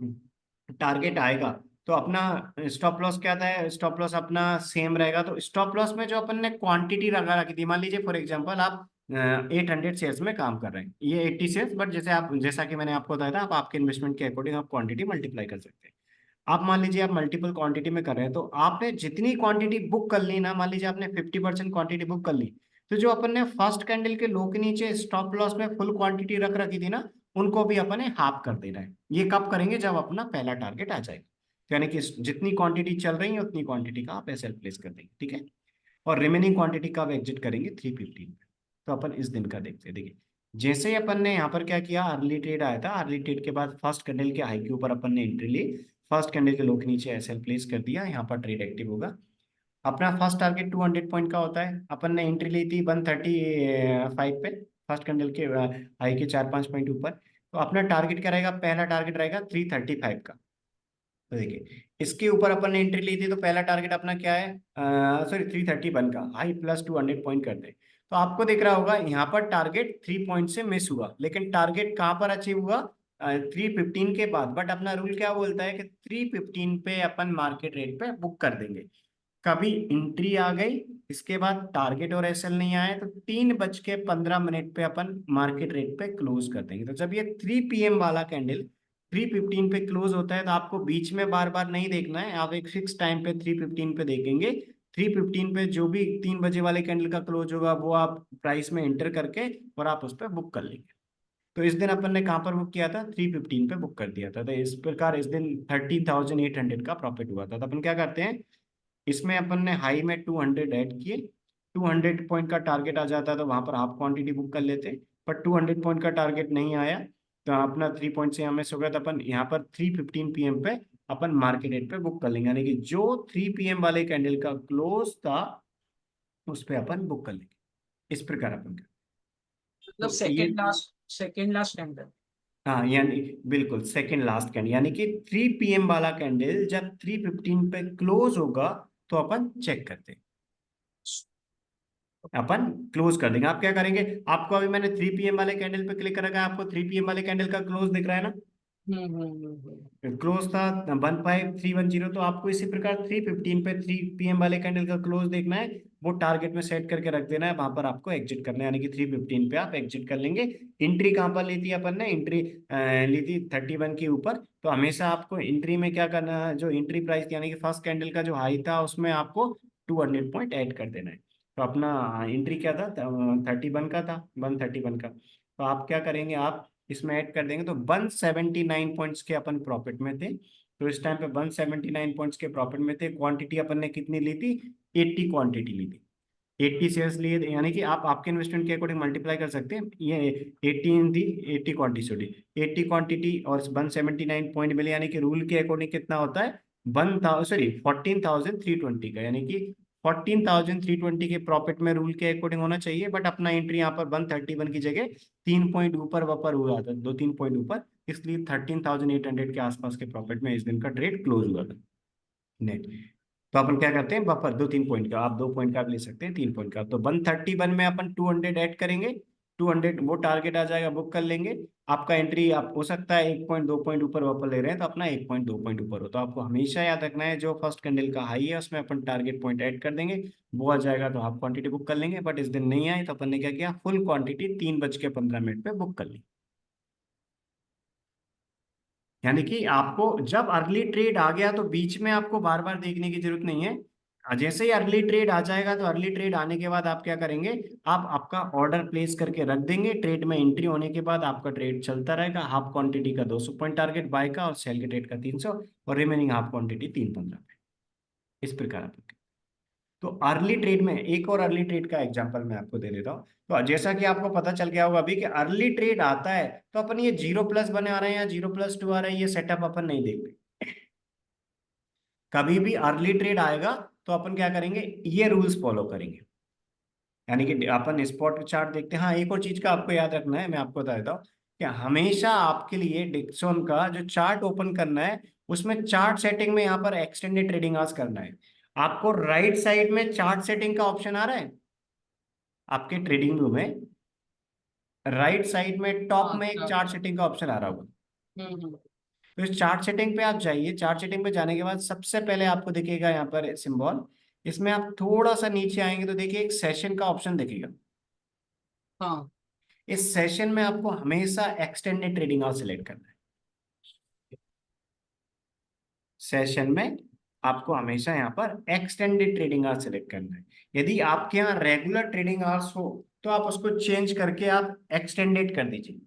टारगेट आएगा तो अपना स्टॉप लॉस क्या था, स्टॉप लॉस अपना सेम रहेगा। तो स्टॉप लॉस में जो अपन ने क्वांटिटी लगा रखी थी, मान लीजिए फॉर एग्जांपल आप 800 शेयर्स में काम कर रहे हैं, ये 80 शेयर्स, बट जैसे आप, जैसा कि मैंने आपको बताया था, आप आपके इन्वेस्टमेंट के अकॉर्डिंग आप क्वांटिटी मल्टीप्लाई कर सकते हैं। आप मान लीजिए आप मल्टीपल क्वांटिटी में कर रहे हैं तो आपने जितनी क्वांटिटी बुक कर ली ना, मान लीजिए आपने 50% क्वांटिटी बुक कर ली, तो जो अपन ने फर्स्ट कैंडल के लो के नीचे स्टॉप लॉस में फुल क्वांटिटी रख रखी थी ना, उनको भी अपन ने हाफ कर देना है। ये कब करेंगे, जब अपना पहला टारगेट आ जाएगा। तो यानी कि जितनी क्वांटिटी चल रही है उतनी क्वांटिटी का आप एसएल प्लेस कर देंगे। ठीक है। और रिमेनिंग क्वांटिटी का आप एग्जिट करेंगे 315 पे। तो अपन इस दिन का देखते हैं। देखिए, जैसे ही अपन ने यहाँ पर क्या किया, अर्ली ट्रेड आया था, अर्ली ट्रेड के बाद फर्स्ट कैंडल के हाई के ऊपर अपन ने एंट्री ली, फर्स्ट कैंडल के लो के नीचे एसएल प्लेस कर दिया, यहाँ पर ट्रेड एक्टिव होगा। अपना फर्स्ट टारगेट 200 पॉइंट का होता है, अपन ने एंट्री ली थी 135 पे, फर्स्ट कैंडल के हाई के 4-5 पॉइंट ऊपर। तो अपना टारगेट क्या रहेगा, पहला टारगेट रहेगा 335 का। तो देखिए, इसके ऊपर अपन ने एंट्री ली थी तो पहला टारगेट अपना क्या है, सॉरी 331 का, हाई प्लस 200 पॉइंट करते हैं। तो आपको दिख रहा होगा यहाँ पर टारगेट 3 पॉइंट से मिस हुआ, लेकिन टारगेट कहाँ पर अचीव हुआ, 315 के बाद। बट अपना रूल क्या बोलता है कि 315 पे अपन मार्केट रेट पे बुक कर देंगे। कभी एंट्री आ गई, इसके बाद टारगेट और एसएल नहीं आए, तो 3:15 पे अपन मार्केट रेट पे क्लोज कर देंगे। तो जब ये 3 PM वाला कैंडल 315 पे क्लोज होता है तो आपको बीच में बार बार नहीं देखना है, आप एक फिक्स टाइम पे 315 पे देखेंगे। 315 पे जो भी 3 बजे वाले कैंडल का क्लोज होगा वो आप प्राइस में एंटर करके और आप उस पर बुक कर लेंगे। तो इस दिन अपन ने कहाँ पर बुक किया था, 315 पे बुक कर दिया था। तो इस प्रकार इस दिन 13,800 का प्रॉफिट हुआ था। तो अपन क्या करते हैं, इसमें अपन ने हाई में 200 ऐड किए, 200 पॉइंट का टारगेट आ जाता है तो वहां पर हाफ क्वांटिटी बुक कर लेते। पर 200 पॉइंट का टारगेट नहीं आया तो अपना 3 पॉइंट से हमें हो गया, तो अपन यहाँ पर 3:15 PM पे अपन मार्केट रेट पे बुक कर लेंगे, यानी कि जो 3 PM वाले कैंडल का क्लोज था उस पे अपन बुक कर लेंगे। इस प्रकार अपन कर, मतलब तो ये, सेकेंड लास्ट कैंडल। हाँ यानी बिल्कुल सेकंड लास्ट कैंडल, यानी कि 3 PM वाला कैंडल जब 3:15 पे क्लोज होगा तो अपन चेक करते हैं, अपन क्लोज कर देंगे। आप क्या करेंगे, आपको अभी मैंने 3 PM वाले कैंडल पे क्लिक करा, आपको 3 PM वाले कैंडल का क्लोज दिख रहा है ना, क्लोज था 15310, तो आपको इसी प्रकार 3:15 पे 3 PM वाले कैंडल का क्लोज देखना है, वो टारगेट में सेट करके रख देना है, वहां पर आपको एग्जिट करना है, यानी कि 3:15 पे आप एग्जिट कर लेंगे। एंट्री कहाँ पर ली थी अपन ने, एंट्री ली थी 31 के ऊपर। तो हमेशा आपको एंट्री में क्या करना है, जो एंट्री प्राइस यानी कि फर्स्ट कैंडल का जो हाई था उसमें आपको 200 पॉइंट ऐड कर देना है। तो अपना एंट्री क्या था, 31 का था, 131 का। तो आप क्या करेंगे, आप इसमें ऐड कर देंगे तो 179 पॉइंट्स के अपन प्रॉफिट में थे। तो इस टाइम पे 179 पॉइंट्स के प्रॉफिट में थे। क्वांटिटी अपन ने कितनी ली थी, 80 क्वांटिटी ली थी, 80 शेयर्स लिए थे, यानी कि आप आपके इन्वेस्टमेंट के अकॉर्डिंग मल्टीप्लाई कर सकते हैं। ये 18 थी, 80 क्वांटिटी, सॉरी 80 क्वांटिटी और 179 पॉइंट मिले, यानी कि रूल के अकॉर्डिंग कितना होता है, 14,320 का, यानी कि 14,320 के प्रॉफिट में रूल के अकॉर्डिंग होना चाहिए। बट अपना एंट्री यहाँ पर 131 की जगह 3 पॉइंट ऊपर वपर हुआ था, 2-3 पॉइंट ऊपर, इसलिए 13,800 के आसपास के प्रॉफिट में इस दिन का ट्रेड क्लोज हुआ था नेट। तो अपन क्या करते हैं, बफर 2-3 पॉइंट का, आप 2 पॉइंट का भी ले सकते हैं, 3 पॉइंट का। तो 131 में अपन 200 ऐड करेंगे, 200 वो टारगेट आ जाएगा, बुक कर लेंगे। आपका एंट्री आप हो सकता है 1 पॉइंट 2 पॉइंट ऊपर वापस ले रहे हैं तो अपना 1 पॉइंट 2 पॉइंट ऊपर हो, तो आपको हमेशा याद रखना है जो फर्स्ट कैंडल का हाई है उसमें अपन टारगेट पॉइंट ऐड कर देंगे, वो आ जाएगा तो हाफ क्वांटिटी बुक कर लेंगे। बट इस दिन नहीं आए तो अपन ने क्या किया, फुल क्वांटिटी 3:15 पे बुक कर ली। यानी कि आपको जब अर्ली ट्रेड आ गया तो बीच में आपको बार बार देखने की जरूरत नहीं है। जैसे ही अर्ली ट्रेड आ जाएगा तो अर्ली ट्रेड आने के बाद आप क्या करेंगे, आप आपका ऑर्डर प्लेस करके रख देंगे, ट्रेड में एंट्री होने के बाद आपका ट्रेड चलता रहेगा। हाफ क्वांटिटी का 200 पॉइंट टारगेट बाय का और सेल के ट्रेड का 300, और रिमेनिंग हाफ क्वांटिटी 315 पे। इस प्रकार आप, तो अर्ली ट्रेड में एक और अर्ली ट्रेड का एग्जांपल मैं आपको दे देता हूँ। तो जैसा कि आपको पता चल गया होगा अभी कि अर्ली ट्रेड आता है तो अपन ये 0+ बने आ रहे हैं या 0+2 आ रहे हैं, ये सेटअप अपन नहीं देखते। कभी भी अर्ली ट्रेड आएगा तो अपन क्या करेंगे, ये रूल्स फॉलो करेंगे। यानी कि अपन स्पॉट चार्ट देखते हैं। हाँ, एक और चीज का आपको याद रखना है, मैं आपको बता देता हूँ कि हमेशा आपके लिए डिक्सॉन का जो चार्ट ओपन करना है, उसमें चार्ट सेटिंग में यहाँ पर एक्सटेंडेड ट्रेडिंग आवर्स करना है। आपको राइट साइड में चार्ट सेटिंग का ऑप्शन आ रहा है आपके ट्रेडिंग व्यू में, राइट साइड में टॉप हाँ में एक चार। चार्ट सेटिंग का ऑप्शन आ रहा होगा। हम्म। तो इस चार्ट सेटिंग पे आप जाइए। चार्ट सेटिंग पे जाने के बाद सबसे पहले आपको दिखेगा यहाँ पर सिंबल, इसमें आप थोड़ा सा नीचे आएंगे तो देखिए एक सेशन का ऑप्शन दिखेगा। हाँ इस सेशन में आपको हमेशा एक्सटेंडेड ट्रेडिंग आवर सिलेक्ट करना है। सेशन में आपको हमेशा यहाँ पर एक्सटेंडेड ट्रेडिंग आवर्स सिलेक्ट करना है। यदि आपके यहाँ रेगुलर ट्रेडिंग आवर्स हो तो आप उसको चेंज करके आप एक्सटेंडेड कर दीजिए।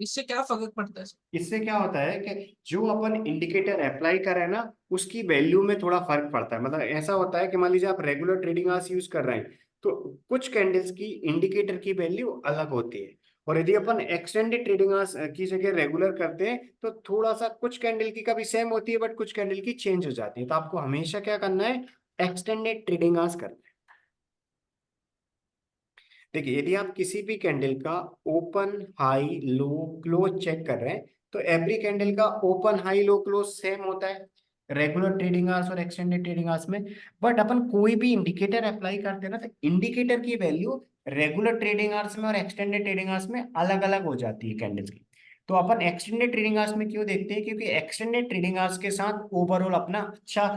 इससे क्या फर्क पड़ता है? इससे क्या होता है कि जो अपन इंडिकेटर अप्लाई कर रहे हैं ना, उसकी वैल्यू में थोड़ा फर्क पड़ता है। मतलब ऐसा होता है कि मान लीजिए आप रेगुलर ट्रेडिंग आवर्स यूज कर रहे हैं तो कुछ कैंडल्स की इंडिकेटर की वैल्यू अलग होती है, और यदि अपन एक्सटेंडेड ट्रेडिंग आवर्स की जगह रेगुलर करते हैं तो थोड़ा सा कुछ कैंडल की कभी सेम होती है बट कुछ कैंडल की चेंज हो जाती है। तो आपको हमेशा क्या करना है, एक्सटेंडेड ट्रेडिंग आवर्स करना है। देखिए यदि आप किसी भी कैंडल का open high low close check कर रहे हैं तो एवरी कैंडल का open high low close same होता है रेगुलर ट्रेडिंग आवर्स और एक्सटेंडेड ट्रेडिंग आवर्स में। बट अपन कोई भी इंडिकेटर अप्लाई करते हैं ना तो इंडिकेटर की वैल्यू रेगुलर ट्रेडिंग आवर्स में और एक्सटेंडेड ट्रेडिंग आवर्स में अलग अलग हो जाती है कैंडल्स की। तो अपन एक्सटेंडेड ट्रेडिंग आवर्स में क्यों देखते हैं, क्योंकि एक्सटेंडेड ट्रेडिंग आवर्स के साथ ओवरऑल अपना अच्छा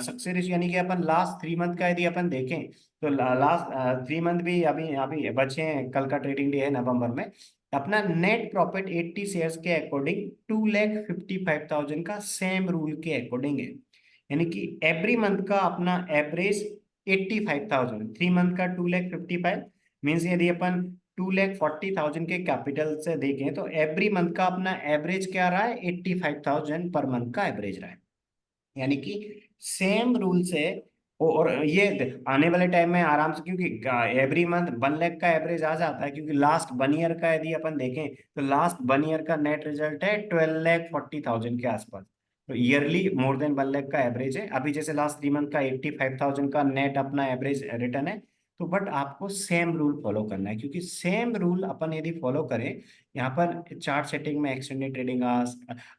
सक्सेस, यानी कि अपन लास्ट 3 मंथ का यदि अपन देखें तो लास्ट 3 मंथ भी अभी अभी बचे हैं, कल का ट्रेडिंग डे है नवंबर में। अपना नेट प्रॉफिट 80 शेयर्स के अकॉर्डिंग 2,55,000 का सेम रूल के अकॉर्डिंग है। यानी कि एवरी मंथ का अपना एवरेज 85,000, 3 मंथ का 2,55,000 मीन्स यदि अपन 2,40,000 के कैपिटल से देखें तो एवरी मंथ का अपना एवरेज क्या रहा है, 85,000 पर मंथ का एवरेज रहा है। यानी कि सेम रूल से और ये आने वाले टाइम में आराम से, क्योंकि एवरी मंथ 1 लाख का एवरेज आ जाता है, क्योंकि लास्ट 1 ईयर का यदि अपन देखें तो लास्ट 1 ईयर का नेट रिजल्ट है 12,40,000 के आसपास। तो ईयरली मोर देन 1 लाख का एवरेज है। अभी जैसे लास्ट 3 मंथ का 85,000 का नेट अपना एवरेज रिटर्न है। तो बट आपको सेम रूल फॉलो करना है, क्योंकि सेम रूल अपन यदि फॉलो करें, यहाँ पर चार्ट सेटिंग में एक्सटेंडेड ट्रेडिंग आवर्स,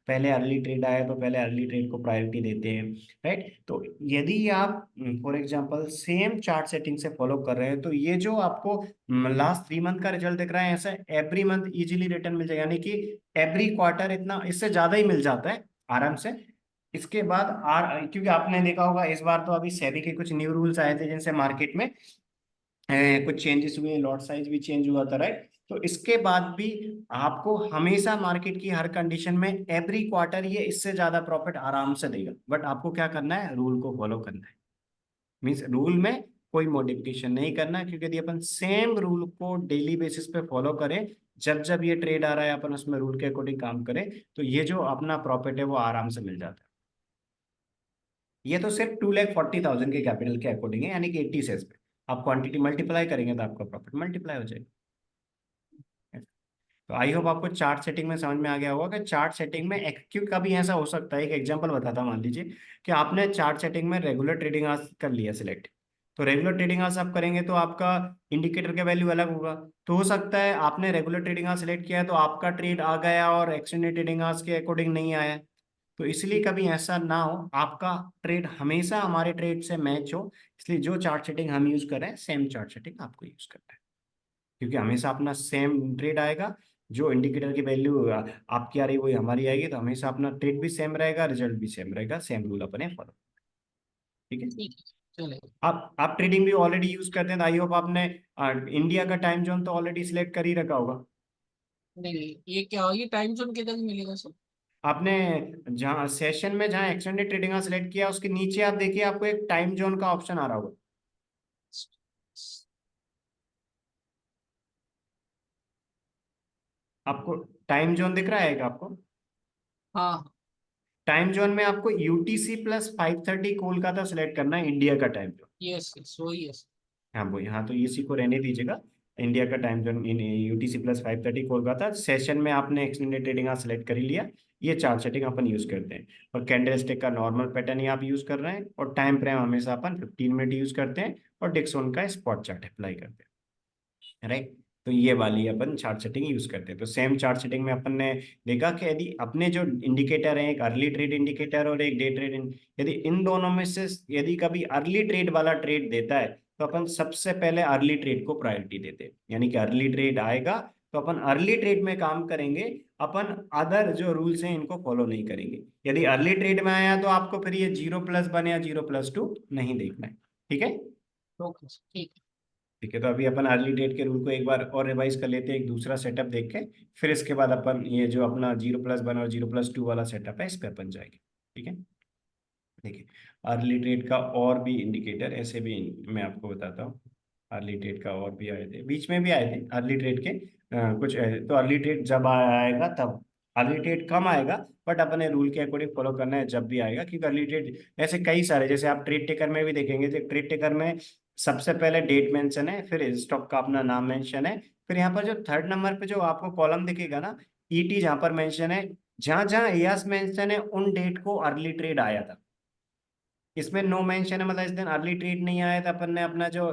पहले अर्ली ट्रेड आए तो पहले अर्ली ट्रेड को प्रायोरिटी देते हैं, राइट। तो यदि आप for example same chart setting से फॉलो कर रहे हैं तो ये जो आपको लास्ट 3 मंथ का रिजल्ट दिख रहा है, ऐसा एवरी मंथ इजीली रिटर्न मिल जाएगा, यानी कि एवरी क्वार्टर इतना, इससे ज्यादा ही मिल जाता है आराम से। इसके बाद क्योंकि आपने देखा होगा इस बार तो अभी सेबी के कुछ न्यू रूल्स आए थे जिनसे मार्केट में कुछ चेंजेस हुए, लॉट साइज भी चेंज हुआ था, राइट। तो इसके बाद भी आपको हमेशा मार्केट की हर कंडीशन में एवरी क्वार्टर ये इससे ज्यादा प्रॉफिट आराम से देगा। बट आपको क्या करना है, रूल को फॉलो करना है। मीन्स रूल में कोई मॉडिफिकेशन नहीं करना है, क्योंकि यदि अपन सेम रूल को डेली बेसिस पे फॉलो करें, जब जब ये ट्रेड आ रहा है अपन उसमें रूल के अकॉर्डिंग काम करें, तो ये जो अपना प्रॉफिट है वो आराम से मिल जाता है। ये तो सिर्फ 2,40,000 के कैपिटल के अकॉर्डिंग है, यानी कि 80 सेस पे आप क्वांटिटी मल्टीप्लाई करेंगे तो आपका प्रॉफिट मल्टीप्लाई हो जाएगा। तो आई होप आपको चार्ट सेटिंग में समझ में आ गया होगा कि चार्ट सेटिंग में क्यों कभी ऐसा हो सकता है। एक एग्जांपल बताता हूं, मान लीजिए कि आपने चार्ट सेटिंग में रेगुलर ट्रेडिंग आवर्स कर लिया सिलेक्ट। तो रेगुलर ट्रेडिंग आवर्स आप करेंगे तो आपका इंडिकेटर का वैल्यू अलग होगा। तो हो सकता है आपने रेगुलर ट्रेडिंग आवर्स सिलेक्ट किया है तो आपका ट्रेड आ गया और एक्सटेंडेड ट्रेडिंग आवर्स के अकॉर्डिंग नहीं आया। तो इसलिए कभी ऐसा ना हो, आपका ट्रेड हमेशा हमारे ट्रेड से मैच हो। इसलिए जो चार्ट सेटिंग हम यूज कर रहे हैं सेम चार्ट सेटिंग आपको यूज करना है, क्योंकि हमेशा अपना सेम ट्रेड आएगा। जो इंडिकेटर की वैल्यू आपकी आ रही वही हमारी आएगी, तो हमेशा अपना ट्रेड भी सेम रहेगा, रिजल्ट भी सेम रहेगा, सेम रूल अपने फॉलो। ठीक है। ठीक है चलेगा। आप ट्रेडिंग भी ऑलरेडी यूज करते हैं तो आई होप आपने इंडिया का टाइम जोन तो ऑलरेडी सिलेक्ट कर ही रखा होगा। नहीं ये क्या, ये टाइम जोन किधर मिलेगा सर? आपने जहाँ सेशन में जहाँ एक्सटेंडेड ट्रेडिंग सिलेक्ट किया उसके नीचे आप देखिए आपको एक टाइम जोन का ऑप्शन आ रहा होगा। आपको टाइम जोन दिख रहा है क्या आपको? हाँ। टाइम जोन में आपको यूटीसी प्लस 5:30 कोलकाता सेलेक्ट करना है, इंडिया का टाइम जोन। यस यस वही है। हाँ वो यहाँ तो इसी को रहने दीजिएगा। इंडिया का टाइम जोन इन यूटीसी प्लस 5:30 कोलकाता। सेशन में आपने एक्सटेंडेड ट्रेडिंग आज सेलेक्ट कर ही लिया। ये चार्ट सेटिंग अपन यूज करते हैं। और कैंडल स्टिक का नॉर्मल पैटर्न ही आप यूज कर रहे हैं, और टाइम फ्रेम हमेशा अपन 15 मिनट यूज करते हैं, और डिक्सोन का स्पॉट चार्ट अप्लाई करते हैं, राइट। तो ये वाली अपन चार्ट सेटिंग यूज करते हैं। तो सेम चार्ट सेटिंग में अपन ने देखा कि यदि अपने जो इंडिकेटर है, एक अर्ली ट्रेड इंडिकेटर और एक डे ट्रेड, यदि इन दोनों में से यदि कभी अर्ली ट्रेड वाला ट्रेड देता है तो अपन सबसे पहले अर्ली ट्रेड को प्रायोरिटी देते हैं। यानी कि अर्ली ट्रेड आएगा तो अपन अर्ली ट्रेड में काम करेंगे, अपन अदर जो रूल्स हैं इनको फॉलो नहीं करेंगे। यदि अर्ली ट्रेड में आया तो आपको फिर ये 0+1 या 0+2 नहीं देखना है, ठीक है। ओके ठीक है। ठीक है, तो अभी अपन अर्ली डेट के रूल को एक बार और रिवाइज कर लेते हैं, एक दूसरा सेटअप देख के। फिर इसके बाद अपन ये जो अपना 0+1 और 0+2 वाला सेटअप है इस पे अपन जाएंगे, ठीक है। देखिए, अर्ली डेट का और भी इंडिकेटर ऐसे भी मैं आपको बताता हूँ। अर्ली डेट का और भी आए थे, बीच में भी आए थे अर्ली डेट के कुछ तो अर्ली डेट जब आएगा तब, अर्ली डेट कम आएगा, बट अपने रूल के अकॉर्डिंग फॉलो करना है जब भी आएगा, क्योंकि अर्ली डेट ऐसे कई सारे, जैसे आप ट्रेड टेकर में भी देखेंगे, तो ट्रेड टेकर में सबसे पहले डेट मेंशन है, फिर स्टॉक का अपना नाम मेंशन है, फिर यहाँ पर जो थर्ड नंबर पे जो आपको कॉलम दिखेगा ना, ईटी जहाँ पर मेंशन है, जहां जहां एयास मेंशन है उन डेट को अर्ली ट्रेड आया था। इसमें नो मेंशन है, मतलब इस दिन अर्ली ट्रेड नहीं आया था, अपन ने अपना जो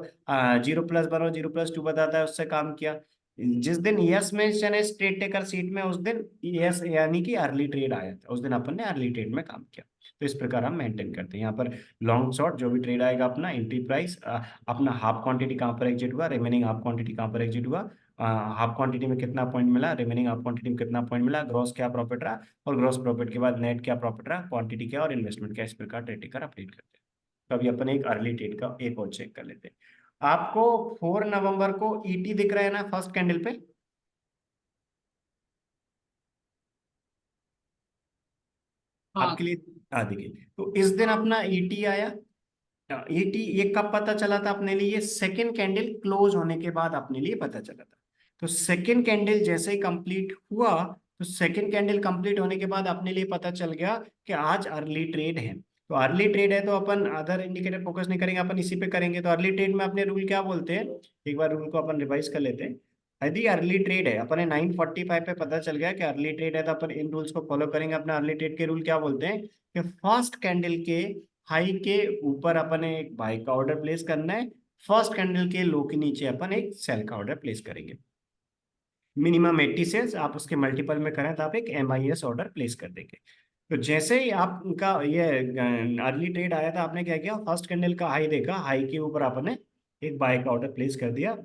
0+1 और 0+2 बताता है उससे काम किया। जिस दिन यस मेंशन है ट्रेड टेकर सीट में, उस दिन यस यानी कि अर्ली ट्रेड आया था, उस दिन अपन ने अर्ली ट्रेड में काम किया। तो इस प्रकार हम मेंटेन करते हैं यहाँ पर। लॉन्ग शॉर्ट जो भी ट्रेड आएगा अपना, एंट्री प्राइस, अपना हाफ क्वांटिटी कहाँ पर एग्जिट हुआ, रिमेनिंग हाफ क्वांटिटी कहाँ पर एग्जिट हुआ, हाफ क्वांटिटी में कितना पॉइंट मिला, रिमेनिंग हाफ क्वांटिटी में कितना पॉइंट मिला, ग्रॉस क्या प्रॉफिट रहा, और ग्रॉस प्रॉफिट के बाद नेट क्या प्रॉफिट रहा, क्वांटिटी क्या और इन्वेस्टमेंट क्या, इस प्रकार ट्रेड टेकर अपडेट करते हैं। तो अभी अपन एक अर्ली डेट का एक और चेक कर लेते हैं। आपको 4 नवंबर को ईटी दिख रहा है ना फर्स्ट कैंडल पे, हाँ आपके लिए। हाँ देखिए, तो इस दिन अपना ईटी आया। ईटी ये कब पता चला था अपने लिए, सेकेंड कैंडल क्लोज होने के बाद अपने लिए पता चला था। तो सेकेंड कैंडल जैसे ही कंप्लीट हुआ, तो सेकेंड कैंडल कंप्लीट होने के बाद अपने लिए पता चल गया कि आज अर्ली ट्रेड है। तो अर्ली ट्रेड है तो अपन अदर इंडिकेटर फोकस नहीं करेंगे, अपन इसी पे करेंगे। तो अर्ली ट्रेड में अपने रूल क्या बोलते हैं, एक बार रूल को अपन रिवाइज कर लेते हैं। यदि अर्ली ट्रेड है, अपने 9:45 पे पता चल गया कि अर्ली ट्रेड है, तो अपन इन रूल्स को फॉलो करेंगे। अपना अर्ली ट्रेड के रूल क्या बोलते हैं कि फर्स्ट कैंडल के हाई के ऊपर अपन एक बाय का ऑर्डर प्लेस करना है, फर्स्ट कैंडल के लो के नीचे अपन एक सेल का ऑर्डर प्लेस करेंगे। मिनिमम 80 सेल्स, आप उसके मल्टीपल में करें तो आप एक MIS ऑर्डर प्लेस कर देंगे। तो जैसे ही आपका ये अर्ली ट्रेड आया था, आपने क्या किया, फर्स्ट कैंडल का हाई देखा, हाई के ऊपर आपने एक बाय का ऑर्डर प्लेस कर दिया,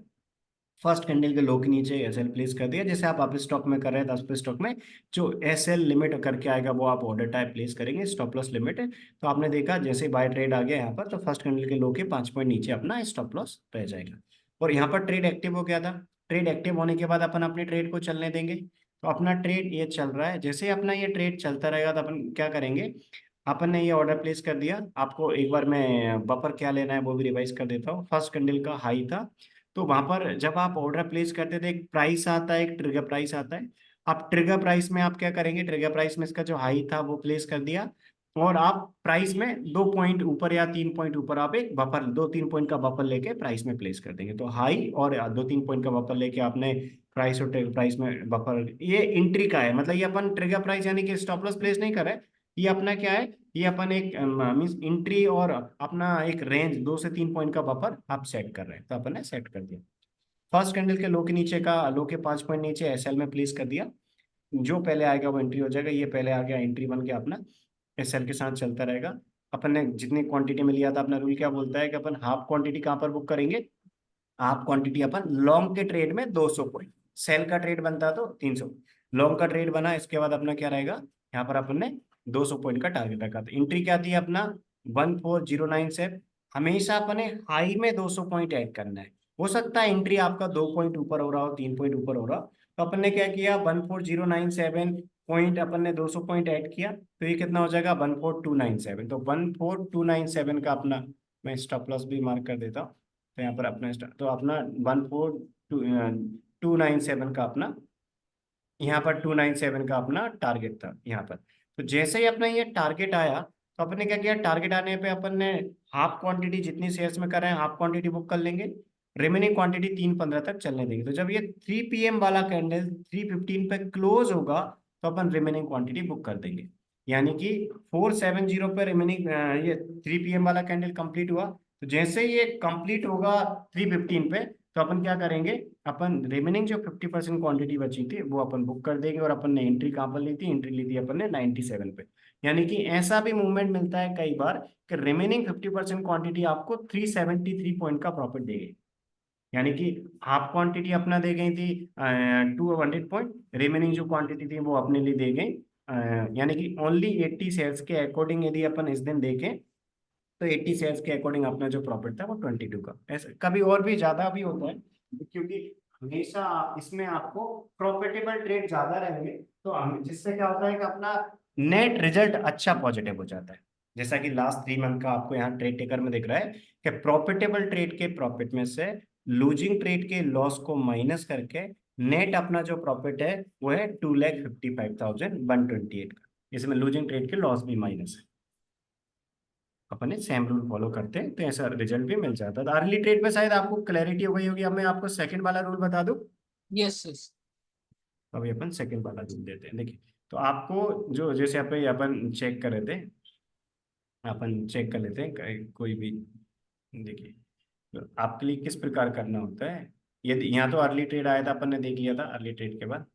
फर्स्ट कैंडल के लो के नीचे SL प्लेस कर दिया। जैसे आप स्टॉक में कर रहे हैं 10 पे स्टॉक में, जो SL लिमिट करके आएगा वो आप ऑर्डर टाइप प्लेस करेंगे, स्टॉप लॉस लिमिट है। तो आपने देखा जैसे बाय ट्रेड आ गया यहाँ पर, तो फर्स्ट कैंडल के लो के 5 पॉइंट नीचे अपना स्टॉप लॉस रह जाएगा, और यहाँ पर ट्रेड एक्टिव हो गया था। ट्रेड एक्टिव होने के बाद अपन अपने ट्रेड को चलने देंगे। तो अपना ट्रेड ये चल रहा है, जैसे ही अपना ये ट्रेड चलता रहेगा तो अपन क्या करेंगे, अपन ने ये ऑर्डर प्लेस कर दिया। आपको एक बार मैं बफर क्या लेना है वो भी रिवाइज कर देता हूँ। फर्स्ट कैंडल का हाई था, तो वहां पर जब आप ऑर्डर प्लेस करते थे, एक प्राइस आता है, एक ट्रिगर प्राइस आता है। आप ट्रिगर प्राइस में आप क्या करेंगे, ट्रिगर प्राइस में इसका जो हाई था वो प्लेस कर दिया, और आप प्राइस में 2 पॉइंट ऊपर या 3 पॉइंट ऊपर आप एक बफर, 2-3 पॉइंट का बफर लेके प्राइस में प्लेस कर देंगे। तो हाई और 2-3 पॉइंट का बफर लेके आपने प्राइस और प्राइस में बफर, ये एंट्री का है, मतलब ये अपन ट्रिगर प्राइस यानी कि स्टॉप लॉस प्लेस नहीं कर रहे, ये अपना क्या है, ये अपन एक मीन्स एंट्री और अपना एक रेंज 2 से 3 पॉइंट का बफर आप सेट कर रहे हैं, तो अपन ने सेट कर दिया। फर्स्ट कैंडल के लो के नीचे का, लो के 5 पॉइंट नीचे SL में प्लेस कर दिया। जो पहले आएगा वो एंट्री हो जाएगा, ये पहले आ गया एंट्री बन के अपना SL के साथ चलता रहेगा। अपन ने जितनी क्वांटिटी में लिया था, अपना रूल क्या बोलता है कि अपन हाफ क्वांटिटी कहाँ पर बुक करेंगे, हाफ क्वांटिटी अपन लॉन्ग के ट्रेड में 200 पॉइंट, सेल का ट्रेड बनता तो 300, लॉन्ग का ट्रेड बना, इसके बाद अपना क्या रहेगा, यहाँ पर अपन ने 200 पॉइंट का टारगेट रखा था। एंट्री क्या थी अपना 1409 से, हमेशा अपने हाई में 200 पॉइंट ऐड करना है। हो सकता है एंट्री आपका 2 पॉइंट ऊपर हो रहा हो, 3 पॉइंट ऊपर हो रहा हो, तो अपन ने क्या किया, 14097 पॉइंट अपन ने 200 पॉइंट ऐड किया, तो ये कितना हो जाएगा 14297। तो 14297 का अपना, मैं स्टॉप लॉस भी मार्क कर देता हूँ। तो यहाँ पर अपना तो अपना 14297 का अपना, यहाँ पर 297 का अपना टारगेट था यहाँ पर। तो जैसे ही अपना ये टारगेट आया, तो अपन ने क्या किया, टारगेट आने पे अपन ने हाफ क्वांटिटी जितनी शेयर्स में कर रहे हैं हाफ क्वांटिटी बुक कर लेंगे, रिमेनिंग क्वांटिटी 3:15 तक चलने देंगे। तो जब ये 3 PM वाला कैंडल 3:15 पे क्लोज होगा, तो अपन रिमेनिंग क्वांटिटी बुक कर देंगे। यानी कि 470 पे रिमेनिंग ये 3 PM वाला कैंडल कंप्लीट हुआ, तो जैसे ही ये कंप्लीट होगा 3:15 पे, तो अपन क्या करेंगे, अपन रिमेनिंग जो 50% क्वांटिटी बची थी वो अपन बुक कर देंगे। और अपन ने एंट्री कहाँ पर ली थी, एंट्री ली थी अपन ने 97 पे। यानी कि ऐसा भी मूवमेंट मिलता है कई बार कि रिमेनिंग 50% क्वांटिटी आपको 373 पॉइंट का प्रॉफिट देगी। यानी कि हाफ क्वांटिटी अपना दे गई थी 200 पॉइंट, रिमेनिंग जो क्वांटिटी थी वो अपने लिए दे गई यानी कि ओनली 80 शेयर्स के अकॉर्डिंग यदि अपन इस दिन देखें, तो 80 शेयर्स के अकॉर्डिंग अपना जो प्रॉफिट था वो 22 का। ऐसा कभी और भी ज्यादा भी होता है, क्योंकि हमेशा इसमें आपको प्रॉफिटेबल ट्रेड ज्यादा रहेंगे, तो जिससे क्या होता है कि अपना नेट रिजल्ट अच्छा पॉजिटिव हो जाता है। जैसा कि लास्ट 3 मंथ का आपको यहाँ ट्रेड टेकर में दिख रहा है कि प्रॉफिटेबल ट्रेड के प्रॉफिट में से लूजिंग ट्रेड के लॉस को माइनस करके नेट अपना जो प्रॉफिट है वो है 2,55,128 का। इसमें लूजिंग ट्रेड के लॉस भी माइनस है। अपने सेम रूल फॉलो करते हैं तो ऐसा रिजल्ट भी मिल जाता है। तो अर्ली ट्रेड में शायद आपको क्लैरिटी हो गई होगी। अब मैं आपको सेकंड वाला रूल बता दूं। Yes yes. अभी अपन सेकंड वाला रूल देते हैं। देखिए, तो आपको जो जैसे अपन चेक कर रहे थे, अपन चेक कर लेते हैं कोई भी। देखिए, तो आपके लिए किस प्रकार करना होता है। यदि यहाँ तो अर्ली ट्रेड आया था, अपन ने देख लिया था। अर्ली ट्रेड के बाद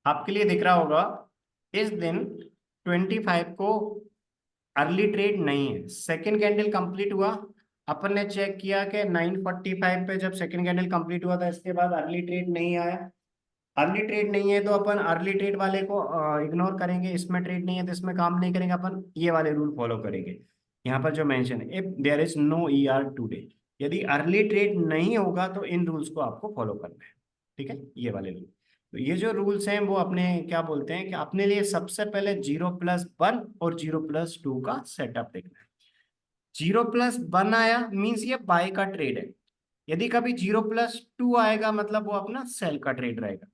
आपके लिए दिख रहा होगा इस दिन 25 को अर्ली ट्रेड नहीं है। सेकंड कैंडल कंप्लीट हुआ, अपन ने चेक किया कि 9:45 पे जब सेकंड कैंडल कंप्लीट हुआ था, इसके बाद अर्ली ट्रेड नहीं आया। अर्ली ट्रेड नहीं है तो अपन अर्ली ट्रेड वाले को इग्नोर करेंगे, इसमें ट्रेड नहीं है तो इसमें काम नहीं करेंगे, अपन ये वाले रूल फॉलो करेंगे। यहाँ पर जो मेंशन है, if there is no ER today, यदि अर्ली ट्रेड नहीं होगा तो इन रूल्स को आपको फॉलो करना है। ठीक है, ये वाले रूल। तो ये जो रूल्स हैं वो अपने क्या बोलते हैं कि अपने लिए सबसे पहले 0+1 और 0+2 का सेटअप देखना है। 0+1 आया मीन्स ये बाय का ट्रेड है। यदि कभी 0+2 आएगा मतलब वो अपना सेल का ट्रेड रहेगा।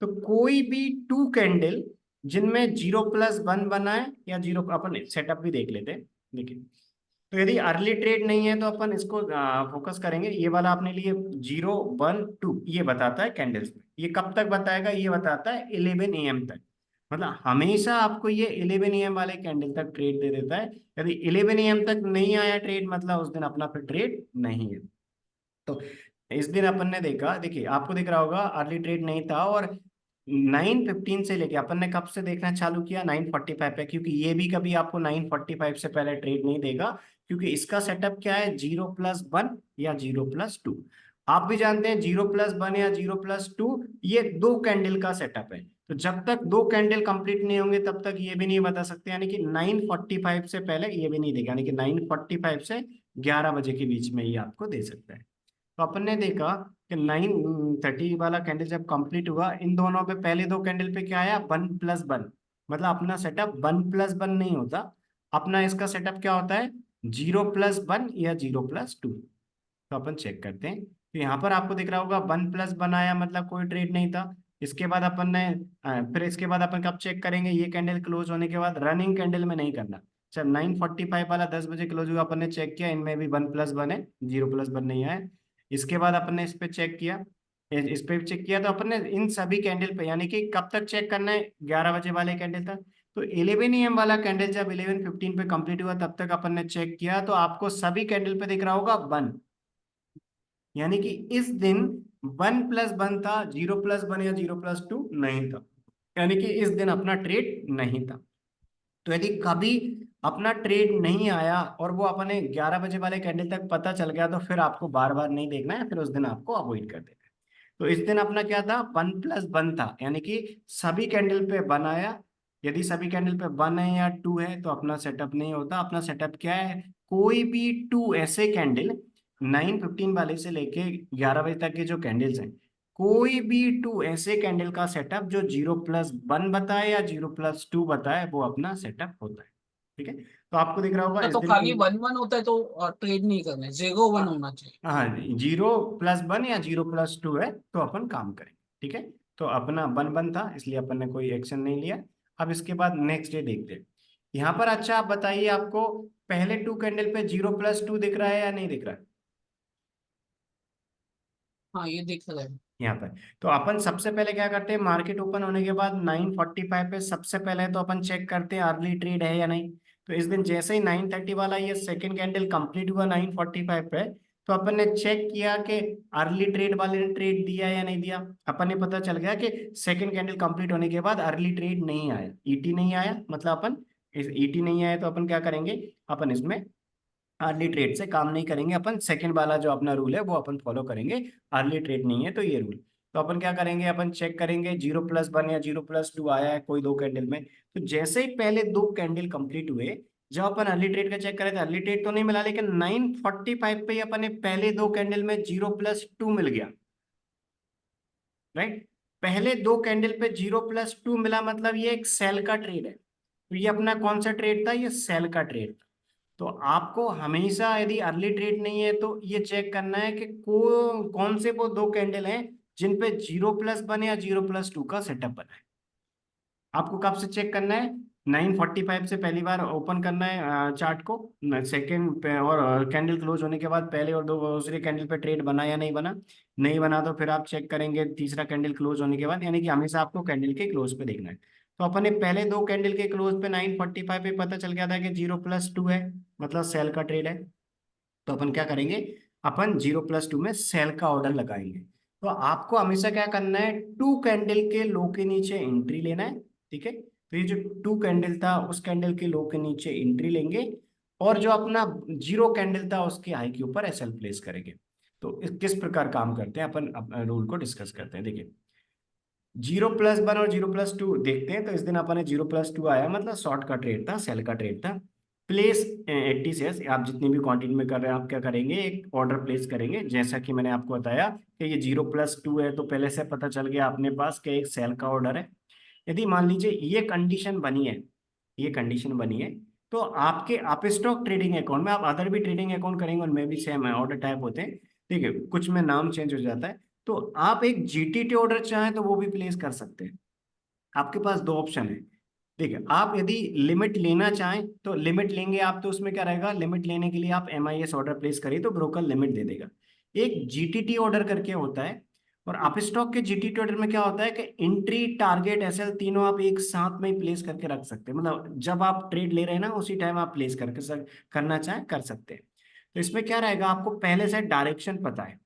तो कोई भी 2 कैंडल जिनमें 0+1 बना है या जीरो, अपन सेटअप भी देख लेते हैं। देखिए, तो यदि अर्ली ट्रेड नहीं है तो अपन इसको फोकस करेंगे। ये वाला अपने लिए 0, 1, 2 ये बताता है कैंडल्स में। ये कब तक बताएगा, ये बताता है 11 AM तक। मतलब हमेशा आपको ये 11 AM वाले कैंडल तक ट्रेड दे देता है। यदि 11 AM तक नहीं आया ट्रेड, मतलब उस दिन अपना फिर ट्रेड नहीं है। तो इस दिन अपन ने देखा, देखिए आपको दिख रहा होगा अर्ली ट्रेड नहीं था, और 9:15 से लेके अपन ने कब से देखना चालू किया, 9:45 पे, क्योंकि ये भी कभी आपको 9:45 से पहले ट्रेड नहीं देगा, क्योंकि इसका सेटअप क्या है, 0+1 या 0+2। आप भी जानते हैं 0+1 या 0+2 ये 2 कैंडल का सेटअप है। तो जब तक 2 कैंडल कंप्लीट नहीं होंगे तब तक ये भी नहीं बता सकते। यानी कि 9:45 से पहले ये भी नहीं देगा, यानी कि 9:45 से 11 बजे के बीच में ये आपको दे सकता है। तो अपन ने देखा कि 9:30 वाला कैंडल जब कंप्लीट हुआ, इन दोनों पे पहले 2 कैंडल पे क्या आया, 1+1। मतलब अपना सेटअप 1+1 नहीं होता, अपना इसका सेटअप क्या होता है, 0+1 या 0+2। तो अपन चेक करते हैं। तो यहाँ पर आपको दिख रहा होगा 1+1 आया, मतलब कोई ट्रेड नहीं था। इसके बाद अपन ने फिर इसके बाद अपन कब चेक करेंगे, ये कैंडल क्लोज होने के बाद, रनिंग कैंडल में नहीं करना। जब 9:45 वाला 10 बजे क्लोज हुआ, अपन ने चेक किया इनमें भी 1+1 है, 0+1 नहीं आया। इसके बाद अपन ने इस पे चेक किया, इस पे चेक किया, तो अपन ने इन सभी कैंडल पे, यानी कि कब तक चेक करना है, 11 बजे वाले कैंडल तक। तो 11 AM वाला कैंडल जब 11:15 पे कंप्लीट हुआ तब तक अपन ने चेक किया, तो आपको सभी कैंडल पे दिख रहा होगा 1। यानी कि इस दिन 1+1 था, 0+1 या 0+2 नहीं था। यानी कि इस दिन अपना ट्रेड नहीं था। तो यदि कभी अपना ट्रेड नहीं आया और वो अपने 11 बजे वाले कैंडल तक पता चल गया, तो फिर आपको बार बार नहीं देखना है, फिर उस दिन आपको अवॉइड कर देना है। तो इस दिन अपना क्या था, 1+1 था, यानी कि सभी कैंडल पे 1 आया। यदि सभी कैंडल पे 1 है या 2 है तो अपना सेटअप नहीं होता। अपना सेटअप क्या है, कोई भी 2 ऐसे कैंडल, 9:15 वाले से लेके 11 बजे तक के जो कैंडल्स हैं, कोई भी 2 ऐसे कैंडल का सेटअप जो 0+1 बताए या 0+2 बताए, वो अपना सेटअप होता है। ठीक है, तो आपको दिख रहा होगा अच्छा, इस तो दिन खाली 1-1 होता है तो ट्रेड नहीं करना है, 0-1 होना चाहिए। हाँ, 0+1 या 0+2 है तो अपन काम करेंगे। ठीक है, तो अपना 1 था इसलिए अपन ने कोई एक्शन नहीं लिया। अब इसके बाद नेक्स्ट डे देखते हैं। यहाँ पर अच्छा आप बताइए, आपको पहले 2 कैंडल पे 0+2 दिख रहा है या नहीं दिख रहा है। हाँ, ये दिख रहा है। यहाँ पर। तो अपन सबसे पहले क्या करते हैं, मार्केट ओपन होने के बाद 9:45 पे सबसे पहले तो अपन चेक करते हैं अर्ली ट्रेड है या नहीं। तो इस दिन जैसे ही 9:30 वाला ये सेकंड कैंडल कंप्लीट हुआ 9:45 पे, तो अपन ने चेक किया कि अर्ली ट्रेड वाले ने ट्रेड दिया या नहीं दिया। अपन ने पता चल गया कि सेकंड कैंडल कंप्लीट होने के बाद अर्ली ट्रेड नहीं आया, ईटी नहीं आया, मतलब अपन इस ईटी नहीं आया तो अपन क्या करेंगे, अपन इसमें अर्ली ट्रेड से काम नहीं करेंगे, अपन सेकंड वाला जो अपना रूल है वो अपन फॉलो करेंगे। अर्ली ट्रेड नहीं है तो ये रूल। तो अपन क्या करेंगे, अपन चेक करेंगे 0+1 या 0+2 आया है कोई दो कैंडल में। तो जैसे ही पहले दो कैंडल कंप्लीट हुए, जब अपन अर्ली ट्रेड का चेक करे थे, अर्ली ट्रेड तो नहीं मिला, लेकिन 9:45 पे ही अपन ने पहले दो कैंडल में 0+2 मिल गया। राइट, पहले दो कैंडल पे 0+2 मिला, मतलब ये एक सेल का ट्रेड है। तो ये अपना कौन सा ट्रेड था, ये सेल का ट्रेड। तो आपको हमेशा यदि अर्ली ट्रेड नहीं है तो ये चेक करना है कि कौन से वो दो कैंडल हैं जिन पे 0+1 या 0+2 का सेटअप बना है। आपको कब से चेक करना है, 9:45 से पहली बार ओपन करना है चार्ट को, सेकेंड पे, और कैंडल क्लोज होने के बाद पहले और दूसरे कैंडल पे ट्रेड बना या नहीं बना। नहीं बना तो फिर आप चेक करेंगे तीसरा कैंडल क्लोज होने के बाद, यानी कि हमेशा आपको कैंडल के क्लोज पे देखना है। तो अपन ने पहले दो कैंडल के क्लोज पे 9:45 पे पता चल गया था कि 0+2 है, मतलब सेल का ट्रेड है। तो अपन क्या करेंगे, अपन 0+2 में सेल का ऑर्डर लगाएंगे। तो आपको हमेशा क्या करना है, टू कैंडल के लो के नीचे एंट्री लेना है। ठीक है, तो ये जो टू कैंडल था उस कैंडल के लो के नीचे एंट्री लेंगे, और जो अपना जीरो कैंडल था उसके हाई के ऊपर एसएल प्लेस करेंगे। तो किस प्रकार काम करते हैं अपन रूल को डिस्कस करते हैं। देखिए, 0+1 और 0+2 देखते हैं। तो इस दिन अपन ने 0+2 आया, मतलब शॉर्ट का ट्रेड था, सेल का ट्रेड था। प्लेस 80 शेयर्स, आप जितनी भी क्वांटिटी में कर रहे हैं आप क्या करेंगे, एक ऑर्डर प्लेस करेंगे। जैसा कि मैंने आपको बताया कि ये 0+2 है, तो पहले से पता चल गया अपने पास कि एक सेल का ऑर्डर है। यदि मान लीजिए ये कंडीशन बनी है, ये कंडीशन बनी है, तो आपके आप स्टॉक ट्रेडिंग अकाउंट में, आप अदर भी ट्रेडिंग अकाउंट करेंगे उनमें भी सेम है, ऑर्डर टाइप होते हैं। ठीक है, कुछ में नाम चेंज हो जाता है। तो आप एक जीटीटी ऑर्डर चाहें तो वो भी प्लेस कर सकते हैं। आपके पास दो ऑप्शन है। देखिए, आप यदि लिमिट लेना चाहें तो लिमिट लेंगे आप, तो उसमें क्या रहेगा, लिमिट लेने के लिए आप एमआईएस ऑर्डर प्लेस करिए तो ब्रोकर लिमिट दे देगा। एक जीटीटी ऑर्डर करके होता है, और आप स्टॉक के जीटीटी ऑर्डर में क्या होता है कि एंट्री टारगेट एसएल तीनों आप एक साथ में ही प्लेस करके रख सकते हैं, मतलब जब आप ट्रेड ले रहे हैं ना उसी टाइम आप प्लेस करके करना चाहें कर सकते हैं। तो इसमें क्या रहेगा, आपको पहले से डायरेक्शन पता है,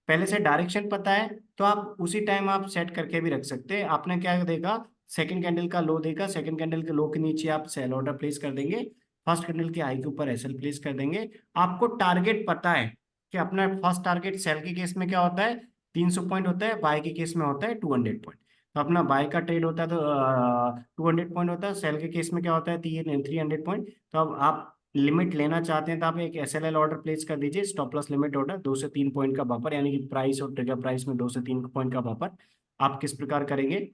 पहले से डायरेक्शन पता है, तो आप उसी टाइम आप सेट करके भी रख सकते हैं। आपने क्या देगा, सेकंड कैंडल का लो देगा, सेकंड कैंडल के लो के नीचे आप सेल ऑर्डर प्लेस कर देंगे, फर्स्ट कैंडल के हाई के ऊपर एसएल प्लेस कर देंगे। आपको टारगेट पता है कि अपना फर्स्ट टारगेट सेल के केस में क्या होता है, 300 पॉइंट होता है, बाय के केस में होता है 200 पॉइंट। तो अपना बाय का ट्रेड होता है तो 200 पॉइंट होता है, सेल के केस में क्या होता है 300 पॉइंट। तो अब आप लिमिट लेना चाहते हैं तो आप एक एसएलएल ऑर्डर प्लेस कर दीजिए, स्टॉप लॉस लिमिट ऑर्डर 2 से 3 पॉइंट का बफर, यानी कि प्राइस और ट्रिगर प्राइस में 2 से 3 पॉइंट का बफर। आप किस प्रकार करेंगे,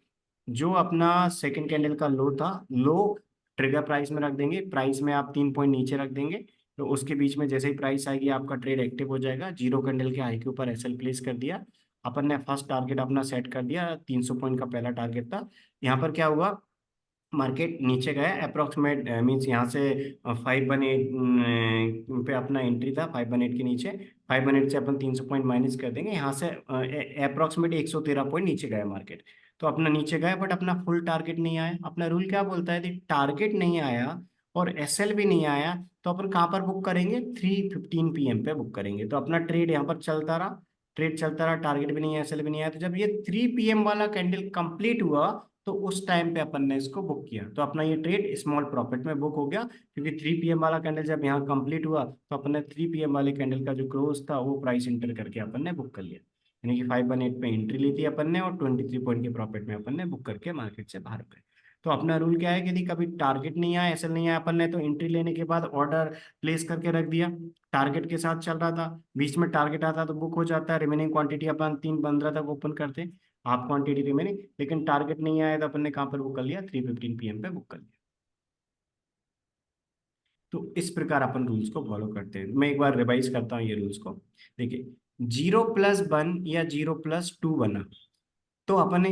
जो अपना सेकंड कैंडल का लो था, लो ट्रिगर प्राइस में रख देंगे, प्राइस में आप 3 पॉइंट नीचे रख देंगे। तो उसके बीच में जैसे ही प्राइस आएगी आपका ट्रेड एक्टिव हो जाएगा। जीरो कैंडल के हाई के ऊपर एसएल प्लेस कर दिया, अपन ने फर्स्ट टारगेट अपना सेट कर दिया, 300 पॉइंट का पहला टारगेट था। यहाँ पर क्या हुआ, मार्केट नीचे गया अप्रोक्सीमेट, मीन्स यहाँ से 518 पे अपना एंट्री था, 518 के नीचे, 518 से अपन 300 पॉइंट माइनस कर देंगे, यहाँ से अप्रोक्सीमेट 113 पॉइंट नीचे गया मार्केट। तो अपना नीचे गया बट अपना फुल टारगेट नहीं आया। अपना रूल क्या बोलता है, यदि टारगेट नहीं आया और एसएल भी नहीं आया तो अपन कहाँ पर बुक करेंगे, 3:15 PM पे बुक करेंगे। तो अपना ट्रेड यहाँ पर चलता रहा, ट्रेड चलता रहा, टारगेट भी नहीं आया, एसएल भी नहीं आया। तो जब ये 3 PM वाला कैंडल कंप्लीट हुआ तो उस टाइम पे अपन ने इसको बुक किया, तो अपना ये ट्रेड स्मॉल प्रॉफिट में बुक हो गया, क्योंकि 3 PM वाला कैंडल जब यहाँ कंप्लीट हुआ तो अपन ने 3 PM वाले कैंडल का जो क्लोज था वो प्राइस इंटर करके अपन ने बुक कर लिया। यानी कि 518 पे एंट्री ली थी अपन ने, और 23 पॉइंट के प्रॉफिट में अपन ने बुक करके मार्केट से बाहर गए। तो अपना रूल क्या है कि यदि कभी टारगेट नहीं आया, एसएल नहीं आया, अपन ने तो एंट्री लेने के बाद ऑर्डर प्लेस करके रख दिया, टारगेट के साथ चल रहा था, बीच में टारगेट आता तो बुक हो जाता है, रिमेनिंग क्वांटिटी अपन 3:15 तक ओपन करते, हाफ क्वांटिटी रिमेनिंग। लेकिन टारगेट नहीं आया तो अपन ने कहाँ पर बुक कर लिया, 3:15 PM पे बुक कर लिया। तो इस प्रकार अपन रूल्स को फॉलो करते हैं। मैं एक बार रिवाइज करता हूँ ये रूल्स को। देखिए, 0+1 या 0+2 बना तो अपन ने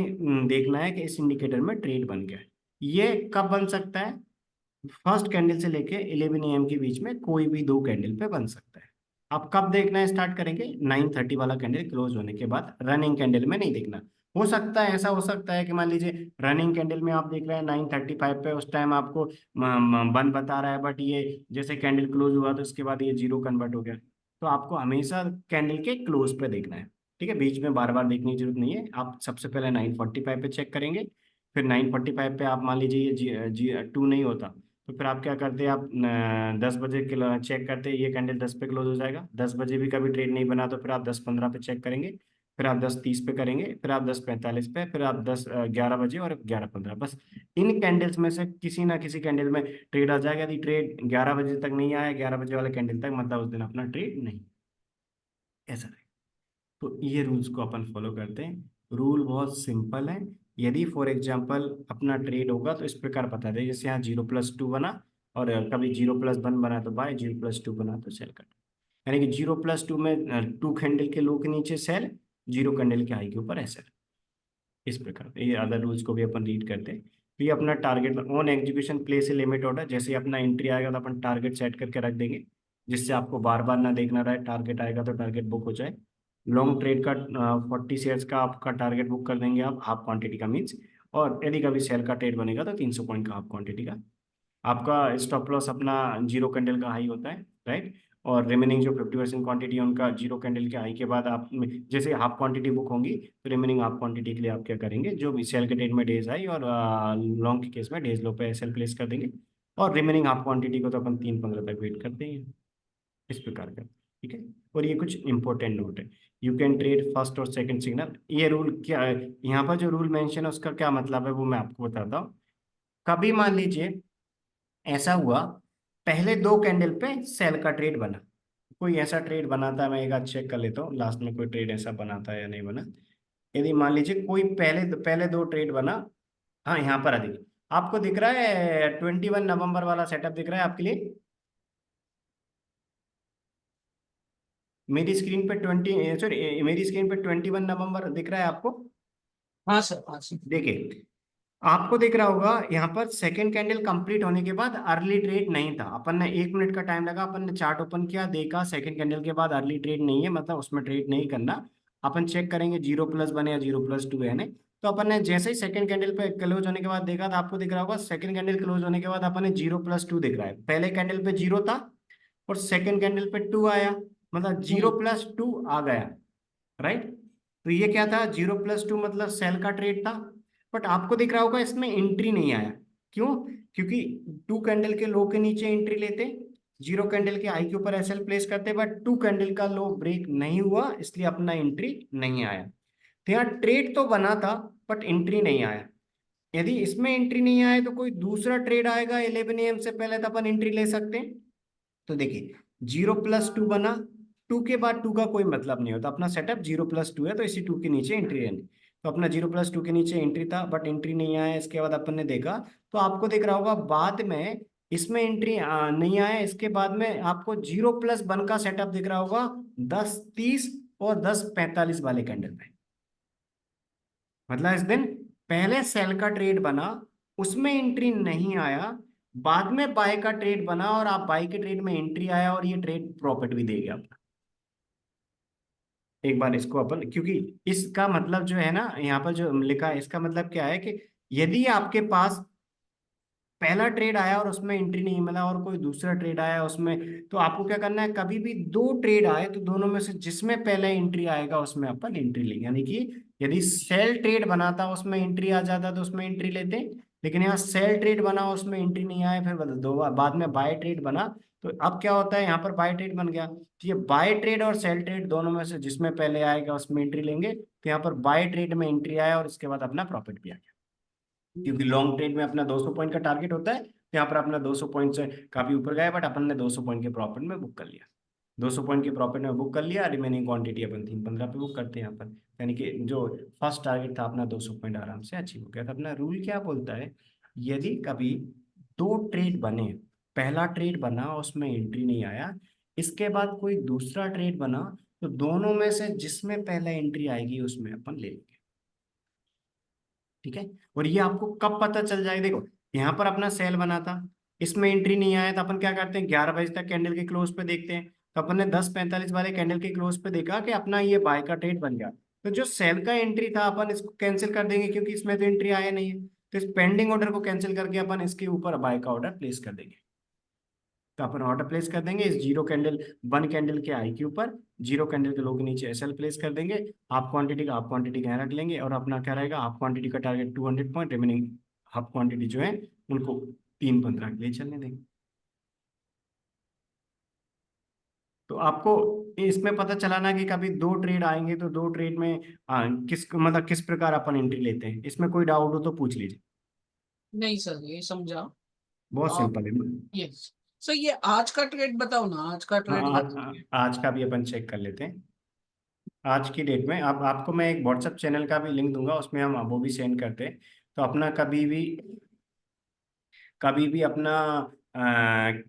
देखना है कि इस इंडिकेटर में ट्रेड बन गया है। ये कब बन सकता है, फर्स्ट कैंडल से लेके 11 AM के बीच में कोई भी दो कैंडल पे बन सकता है। आप कब देखना स्टार्ट करेंगे? 9:30 वाला कैंडल क्लोज होने के बाद, रनिंग कैंडल में नहीं देखना। हो सकता है, ऐसा हो सकता है कि मान लीजिए रनिंग कैंडल में आप देख रहे हैं 9:35 पे, उस टाइम आपको बंद बता रहा है, बट ये जैसे कैंडल क्लोज हुआ तो उसके बाद ये जीरो कन्वर्ट हो गया। तो आपको हमेशा कैंडल के क्लोज पे देखना है, ठीक है? बीच में बार बार देखने की जरूरत नहीं है। आप सबसे पहले 9:45 पे चेक करेंगे, फिर 9:45 पे आप मान लीजिए ये G2 नहीं होता, तो फिर आप क्या करते हैं, आप 10 बजे के चेक करते हैं, ये कैंडल 10 पे क्लोज हो जाएगा। 10 बजे भी कभी ट्रेड नहीं बना तो फिर आप 10:15 पे चेक करेंगे, फिर आप 10:30 पे करेंगे, फिर आप 10:45 पे, फिर आप 11 बजे और 11:15। बस इन कैंडल्स में से किसी ना किसी कैंडल में ट्रेड आ जाएगा। यदि ट्रेड 11 बजे तक नहीं आया, 11 बजे वाले कैंडल तक, मतलब उस दिन अपना ट्रेड नहीं, ऐसा है। तो ये रूल्स को अपन फॉलो करते हैं। रूल बहुत सिंपल है। यदि फॉर एग्जांपल अपना ट्रेड होगा तो इस प्रकार बता दें, जैसे यहाँ 0+2 बना, और कभी 0+1 बना तो बाय, 0+2 बना तो सेल कर। यानी कि 0+2 में 2 कैंडल के लो के नीचे सेल, 0 कैंडल के हाई के ऊपर ऐसा। इस प्रकार ये अदर रूल्स को भी अपन रीड करते हैं। तो ये अपना target on execution place a limit order, जैसे ही अपना एंट्री आएगा तो अपन टारगेट सेट करके रख देंगे, जिससे आपको बार बार ना देखना रहे, टारगेट आएगा तो टारगेट बुक हो जाए। लॉन्ग ट्रेड का 40 शेयर्स का आपका टारगेट बुक कर देंगे आप, हाफ क्वांटिटी का मीन्स। और यदि कभी सेल का ट्रेड बनेगा तो 300 पॉइंट का हाफ क्वांटिटी का। आपका स्टॉप लॉस अपना 0 कैंडल का हाई होता है, राइट? और रिमेनिंग जो 50% क्वांटिटी है उनका 0 कैंडल के हाई के बाद आप जैसे हाफ क्वांटिटी बुक होंगी, तो रिमेनिंग हाफ क्वांटिटी के लिए आप क्या करेंगे, जो भी सेल के डेट में डेज आई और लॉन्ग के केस में डेज लो पे सेल प्लेस कर देंगे। और रिमेनिंग हाफ क्वांटिटी को तो अपन 3:15 तक वेट करते हैं, इस प्रकार का, ठीक है? और ये कुछ इंपॉर्टेंट नोट है। यू कैन ट्रेड फर्स्ट और सेकंड सिग्नल। ये रूल क्या है, यहाँ पर जो रूल मेंशन है उसका क्या मतलब है वो मैं आपको बताता हूँ। कभी मान लीजिए ऐसा हुआ, पहले 2 कैंडल पे सेल का ट्रेड बना, कोई ऐसा ट्रेड बनाता है, मैं एक आध चेक कर लेता हूँ लास्ट में कोई ट्रेड ऐसा बनाता है या नहीं बना। यदि मान लीजिए कोई पहले पहले 2 ट्रेड बना, हाँ यहाँ पर अधिक आपको दिख रहा है 21 नवंबर वाला सेटअप दिख रहा है आपके लिए? मेरी स्क्रीन पे 21 नवंबर दिख रहा है आपको? हाँ सर, हाँ सर। देखिए, आपको दिख रहा होगा यहाँ पर सेकंड कैंडल कंप्लीट होने के बाद अर्ली ट्रेड नहीं था। अपन ने 1 मिनट का टाइम लगा, अपन ने चार्ट ओपन किया, देखा सेकंड कैंडल के बाद अर्ली ट्रेड नहीं है, मतलब उसमें ट्रेड नहीं करना। अपन चेक करेंगे 0+ बने या 0+2 है नहीं। तो अपन ने जैसे ही सेकंड कैंडल पे क्लोज होने के बाद देखा, तो आपको दिख रहा होगा सेकंड कैंडल क्लोज होने के बाद अपन ने 0+2 दिख रहा है। पहले कैंडल पे 0 था और सेकंड कैंडल पे 2 आया, मतलब जीरो हम्म। प्लस टू आ गया, राइट? तो ये क्या था, 0+2 मतलब सेल का ट्रेड था। बट आपको दिख रहा होगा इसमें एंट्री नहीं आया। क्यों? क्योंकि 2 कैंडल के लो के नीचे एंट्री लेते, 0 कैंडल के हाई के ऊपर एसएल प्लेस करते, बट 2 कैंडल का लो ब्रेक नहीं हुआ, इसलिए अपना एंट्री नहीं आया। तो यहाँ ट्रेड तो बना था बट एंट्री नहीं आया। यदि इसमें एंट्री नहीं आया तो कोई दूसरा ट्रेड आएगा 11 AM से पहले, तो अपन एंट्री ले सकते हैं। तो देखिए, 0+2 बना, 2 के बाद 2 का कोई मतलब नहीं होता, अपना सेटअप 0+2 है तो इसी 2 के नीचे एंट्री रहनी। तो अपना 0+2 के नीचे एंट्री था बट एंट्री नहीं आया, इसके बाद अपन ने देखा, तो आपको दिख रहा होगा बाद में इसमें एंट्री नहीं आया, इसके बाद में आपको 0+1 का सेटअप दिख रहा होगा 10:30 और 10:45 वाले कैंडल पे। मतलब इस दिन पहले सेल का ट्रेड बना, उसमें एंट्री नहीं आया, बाद में बाय का ट्रेड बना और आप बाय के ट्रेड में एंट्री आया और ये ट्रेड प्रॉफिट भी दे गया आपका। एक बार इसको अपन, क्योंकि इसका मतलब जो है ना यहाँ पर जो लिखा है, इसका मतलब क्या है कि यदि आपके पास पहला ट्रेड आया और उसमें एंट्री नहीं मिला और कोई दूसरा ट्रेड आया उसमें, तो आपको क्या करना है, कभी भी 2 ट्रेड आए तो दोनों में से जिसमें पहले एंट्री आएगा उसमें अपन एंट्री लेंगे। यानी कि यदि सेल ट्रेड बनाता उसमें एंट्री आ जाता तो उसमें एंट्री लेते, लेकिन यहाँ सेल ट्रेड बना उसमें एंट्री नहीं आया, फिर दो बाद में बाय ट्रेड बना, तो अब क्या होता है यहाँ पर बाय ट्रेड बन गया, तो ये बाय ट्रेड और सेल ट्रेड दोनों में से जिसमें पहले आएगा उसमें एंट्री लेंगे। तो यहाँ पर बाय ट्रेड में एंट्री आया और इसके बाद अपना प्रॉफिट भी आ गया, क्योंकि लॉन्ग ट्रेड में अपना 200 पॉइंट का टारगेट होता है, तो यहाँ पर अपना 200 पॉइंट से काफी ऊपर गया, बट अपन ने 200 पॉइंट के प्रॉफिट में बुक कर लिया। 200 पॉइंट के प्रॉफिट में बुक कर लिया, रिमेनिंग क्वांटिटी अपन 3:15 पे बुक करते हैं यहाँ पर। यानी कि जो फर्स्ट टारगेट था अपना 200 पॉइंट आराम से अचीव हो गया था। अपना रूल क्या बोलता है, यदि कभी 2 ट्रेड बने, पहला ट्रेड बना उसमें एंट्री नहीं आया, इसके बाद कोई दूसरा ट्रेड बना, तो दोनों में से जिसमें पहले एंट्री आएगी उसमें अपन ले लेंगे, ठीक है? और ये आपको कब पता चल जाएगा, देखो यहाँ पर अपना सेल बना था, इसमें एंट्री नहीं आया, तो अपन क्या करते हैं 11 बजे तक कैंडल के क्लोज पे देखते हैं, तो अपन ने 10:45 वाले कैंडल के क्लोज पे देखा कि अपना ये बाय का ट्रेड बन गया। तो जो सेल का एंट्री था अपन इसको कैंसिल कर देंगे, क्योंकि इसमें तो एंट्री आया नहीं है। तो इस पेंडिंग ऑर्डर को कैंसिल करके अपन इसके ऊपर बाय का ऑर्डर प्लेस कर देंगे। तो अपन ऑर्डर प्लेस कर देंगे इस जीरो कैंडल, वन कैंडल के आई के ऊपर, जीरो कैंडल के लो के नीचे एसएल प्लेस कर देंगे। हाफ क्वांटिटी का हाफ क्वांटिटी यहाँ रख लेंगे, और अपना क्या रहेगा, हाफ क्वांटिटी का target 200 point, remaining half quantity जो है उनको 3:15 के लिए चलने देंगे। तो आपको इसमें पता चला ना कि कभी दो ट्रेड आएंगे तो दो ट्रेड में किस प्रकार अपन एंट्री लेते हैं। इसमें कोई डाउट हो तो पूछ लीजिए। नहीं सर, ये समझा। बहुत आप सिंपल है। यस सर, ये आज का ट्रेड बताओ ना, आज का हाँ, ट्रेड कैसे। आज का भी अपन चेक कर लेते हैं। आज की डेट में अब आपको मैं एक व्हाट्सएप चैनल का भी लिंक दूंगा, उसमें हम वो भी सेंड करते हैं। तो अपना कभी भी अपना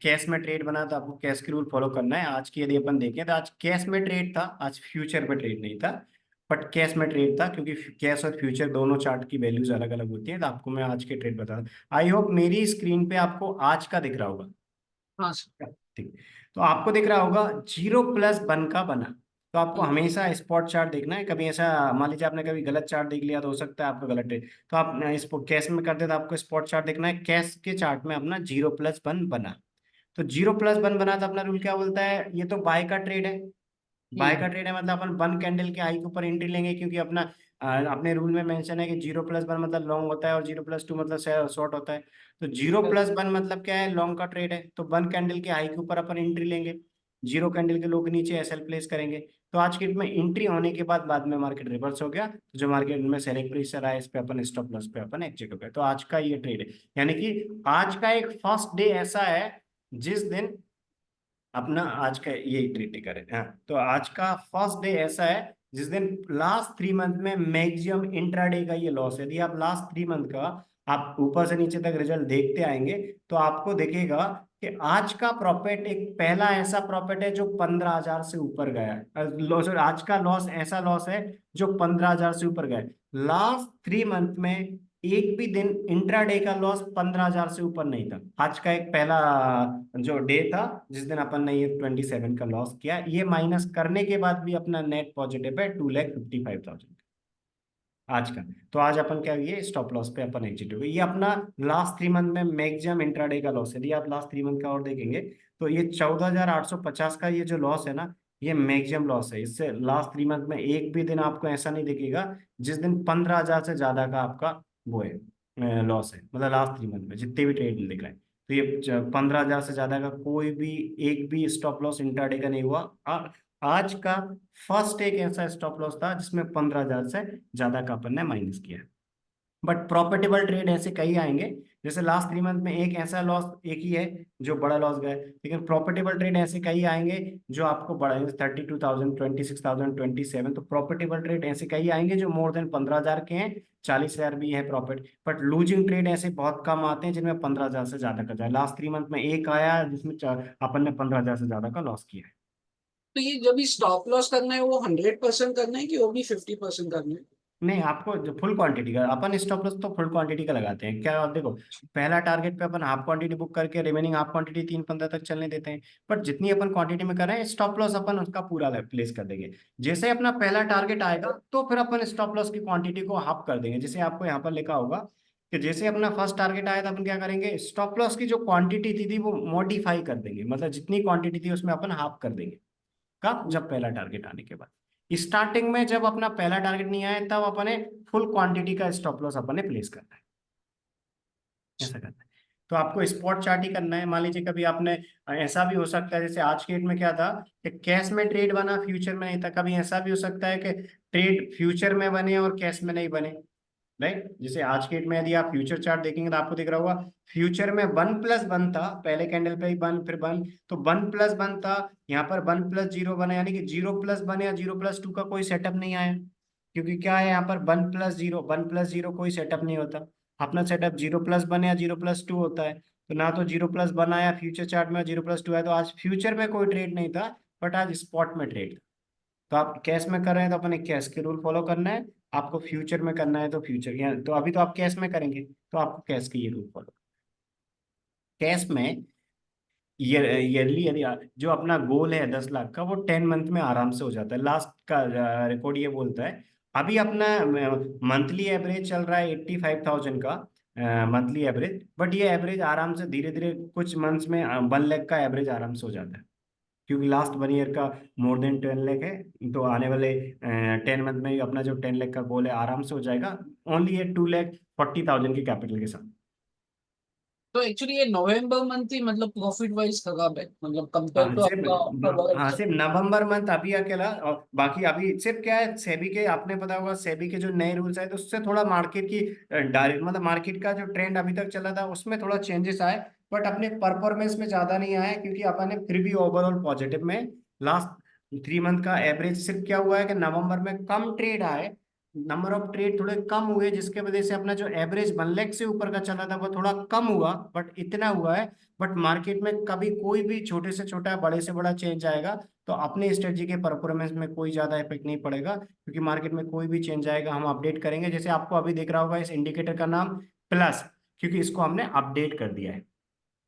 कैश में ट्रेड बना तो आपको कैश के रूल फॉलो करना है। आज की यदि अपन देखें तो आज कैश में ट्रेड था, आज फ्यूचर पे ट्रेड नहीं था, बट कैश में ट्रेड था, क्योंकि कैश और फ्यूचर दोनों चार्ट की वैल्यूज अलग अलग होती है। तो आपको मैं आज के ट्रेड बता दूं। आई होप मेरी स्क्रीन पे आपको आज का दिख रहा होगा। हाँ सर। ठीक। तो आपको दिख रहा होगा 0+1 का बना। तो आपको हम्म, हमेशा स्पॉट चार्ट देखना है। कभी ऐसा मान लीजिए आपने कभी गलत चार्ट देख लिया तो हो सकता है आपका गलत है। तो आप इसको कैश में करते तो आपको स्पॉट चार्ट देखना है। कैश के चार्ट में अपना 0+1 बना। तो 0+1 बना तो अपना रूल क्या बोलता है, ये तो बाय का ट्रेड है। बाय हम्म, का ट्रेड है मतलब अपन वन कैंडल के हाई के ऊपर एंट्री लेंगे, क्योंकि अपना अपने रूल में मेंशन है कि 0+1 मतलब लॉन्ग होता है और 0+2 मतलब शॉर्ट होता है। तो जीरो सर, प्लस वन मतलब क्या है, लॉन्ग का ट्रेड है। तो वन कैंडल के हाई के ऊपर अपन एंट्री लेंगे, जीरो कैंडल के लो के नीचे एसएल प्लेस करेंगे। तो आज के डेट में एंट्री होने के बाद में मार्केट रिवर्स हो गया, तो जो मार्केट में सेलिंग प्रेशर आया इस पे अपन स्टॉप लॉस पे अपन एग्जिट हो गए। तो आज का ये ट्रेड है, यानी कि आज का एक फर्स्ट डे ऐसा है जिस दिन अपना आज का ये ट्रीट करें। हाँ, तो आज का फर्स्ट डे ऐसा है जिस दिन लास्ट 3 मंथ में मैक्सिमम इंट्राडे का ये लॉस है। यदि आप लास्ट 3 मंथ का आप ऊपर से नीचे तक रिजल्ट देखते आएंगे तो आपको दिखेगा कि आज का प्रॉफिट एक पहला ऐसा प्रॉफिट है जो 15,000 से ऊपर गया है। लॉस, आज का लॉस ऐसा लॉस है जो 15,000 से ऊपर गया है। लास्ट 3 मंथ में एक भी दिन इंट्राडे का लॉस 15,000 से ऊपर नहीं था। आज का एक पहला जो डे था जिस दिन अपन ने ये 27 का लॉस किया, ये माइनस करने के बाद भी अपना नेट पॉजिटिव है 2,55,000 आज का। तो आज अपन क्या, ये स्टॉप लॉस पे अपन एग्जिट हो गए। ये अपना लास्ट 3 मंथ में मैक्सिमम इंट्राडे का लॉस है। यदि आप लास्ट 3 मंथ का और देखेंगे तो ये 14,850 का ये जो लॉस है ना, ये मैक्सिमम लॉस है। इससे लास्ट 3 मंथ में एक भी दिन आपको ऐसा नहीं दिखेगा जिस दिन 15,000 से ज्यादा का आपका वो है लॉस है। मतलब लास्ट 3 मंथ में जितने भी ट्रेड दिख रहे हैं, तो ये 15,000 से ज्यादा का कोई भी एक भी स्टॉप लॉस इंट्राडे का नहीं हुआ। आज का फर्स्ट एक ऐसा स्टॉप लॉस था जिसमें 15,000 से ज्यादा का अपन ने माइनस किया। बट प्रॉफिटेबल ट्रेड ऐसे कई आएंगे, जैसे लास्ट 3 मंथ में एक ऐसा लॉस एक ही है जो बड़ा लॉस गया है, लेकिन प्रॉफिटेबल ट्रेड ऐसे कई आएंगे जो आपको बड़ा 32,000, 26,000, 27। तो प्रॉफिटेबल ट्रेड ऐसे कई आएंगे जो मोर देन 15,000 के हैं, 40,000 भी है प्रॉफिट। बट लूजिंग ट्रेड ऐसे बहुत कम आते हैं जिनमें 15,000 से ज्यादा का जाए। लास्ट 3 मंथ में एक आया जिसमें अपन ने 15,000 से ज्यादा का लॉस किया है। तो ये जब भी स्टॉप लॉस करना है वो 100% करना है कि वो भी 50% करना है। नहीं, आपको जो फुल क्वांटिटी का अपन स्टॉप लॉस तो फुल क्वांटिटी का लगाते हैं। क्या आप देखो, पहला टारगेट पे अपन हाफ क्वांटिटी बुक करके रिमेनिंग हाफ क्वांटिटी 3:15 तक चलने देते हैं। बट जितनी अपन क्वांटिटी में कर रहे हैं स्टॉप लॉस अपन उसका पूरा प्लेस कर देंगे। जैसे अपना पहला टारगेट आएगा तो फिर अपन स्टॉप लॉस की क्वांटिटी को हाफ कर देंगे। जैसे आपको यहाँ पर लिखा होगा कि जैसे अपना फर्स्ट टारगेट आया था अपन क्या करेंगे, स्टॉप लॉस की जो क्वांटिटी थी वो मॉडिफाई कर देंगे। मतलब जितनी क्वांटिटी थी उसमें अपन हाफ कर देंगे। कब, जब पहला टारगेट आने के बाद। स्टार्टिंग में जब अपना पहला टारगेट नहीं आया तब अपने फुल क्वांटिटी का स्टॉप लॉस अपने प्लेस करना है। ऐसा करना है। तो आपको स्पॉट चार्ट ही करना है। मान लीजिए कभी आपने ऐसा भी हो सकता है, जैसे आज के डेट में क्या था कि कैश में ट्रेड बना फ्यूचर में नहीं था। कभी ऐसा भी हो सकता है कि ट्रेड फ्यूचर में बने और कैश में नहीं बने। राइट, जैसे आज के डेट में यदि आप फ्यूचर चार्ट देखेंगे तो आपको दिख रहा होगा फ्यूचर में 1+1 था, पहले कैंडल पे ही 1 फिर 1। तो 1+1 था, यहाँ पर 1+0 बना, यानी कि 0+1 या 0+2 का कोई सेटअप नहीं आया। क्योंकि क्या है, यहाँ पर 1+0, 1+0 कोई सेटअप नहीं होता। अपना सेटअप 0+1 या 0+2 होता है। तो ना तो 0+1 आया फ्यूचर चार्ट में, 0+2 आया। तो आज फ्यूचर में कोई ट्रेड नहीं था, बट आज स्पॉट में ट्रेड। तो आप कैश में कर रहे हैं तो अपने कैश के रूल फॉलो करना है। आपको फ्यूचर में करना है तो फ्यूचर, या तो अभी तो आप कैश में करेंगे तो आपको कैश के ये रूल फॉलो। कैश में ईयरली यदि जो अपना गोल है 10 लाख का, वो 10 मंथ में आराम से हो जाता है। लास्ट का रिकॉर्ड ये बोलता है। अभी अपना मंथली एवरेज चल रहा है 85,000 का मंथली एवरेज, बट ये एवरेज आराम से धीरे धीरे कुछ मंथ्स में 1 लाख का एवरेज आराम से हो जाता है, क्योंकि लास्ट 1 ईयर का मोर देन 10 लाख है। तो आने वाले 10 मंथ में अपना जो 10 लाख का गोल है आराम से हो जाएगा, ओनली ये 2,40,000 की कैपिटल के साथ। तो एक्चुअली ये नवंबर मंथ ही मतलब प्रॉफिट वाइज खराब है, मतलब कंपेयर हाँ टू सिर्फ आपका अक्टूबर हाँ से। सिर्फ नवंबर मंथ अभी अकेला, और बाकी अभी सिर्फ क्या है, सेबी के आपने पता होगा, सेबी के जो नए रूल्स आए तो उससे थोड़ा मार्केट की डायरेक्ट मतलब मार्केट का जो ट्रेंड अभी तक चला था उसमें थोड़ा चेंजेस आए, बट अपने परफॉर्मेंस में ज्यादा नहीं आया, क्योंकि अपने फिर भी ओवरऑल पॉजिटिव में। लास्ट 3 मंथ का एवरेज सिर्फ क्या हुआ है कि नवंबर में कम ट्रेड आए, नंबर ऑफ ट्रेड थोड़े कम हुए, जिसके वजह से अपना जो एवरेज 1 लाख से ऊपर का चला था वो थोड़ा कम हुआ, बट इतना हुआ है। बट मार्केट में कभी कोई भी छोटे से छोटा बड़े से बड़ा चेंज आएगा तो अपने स्ट्रेटजी के परफॉर्मेंस में कोई ज्यादा इफेक्ट नहीं पड़ेगा, क्योंकि मार्केट में कोई भी चेंज आएगा हम अपडेट करेंगे। जैसे आपको अभी दिख रहा होगा इस इंडिकेटर का नाम प्लस, क्योंकि इसको हमने अपडेट कर दिया है।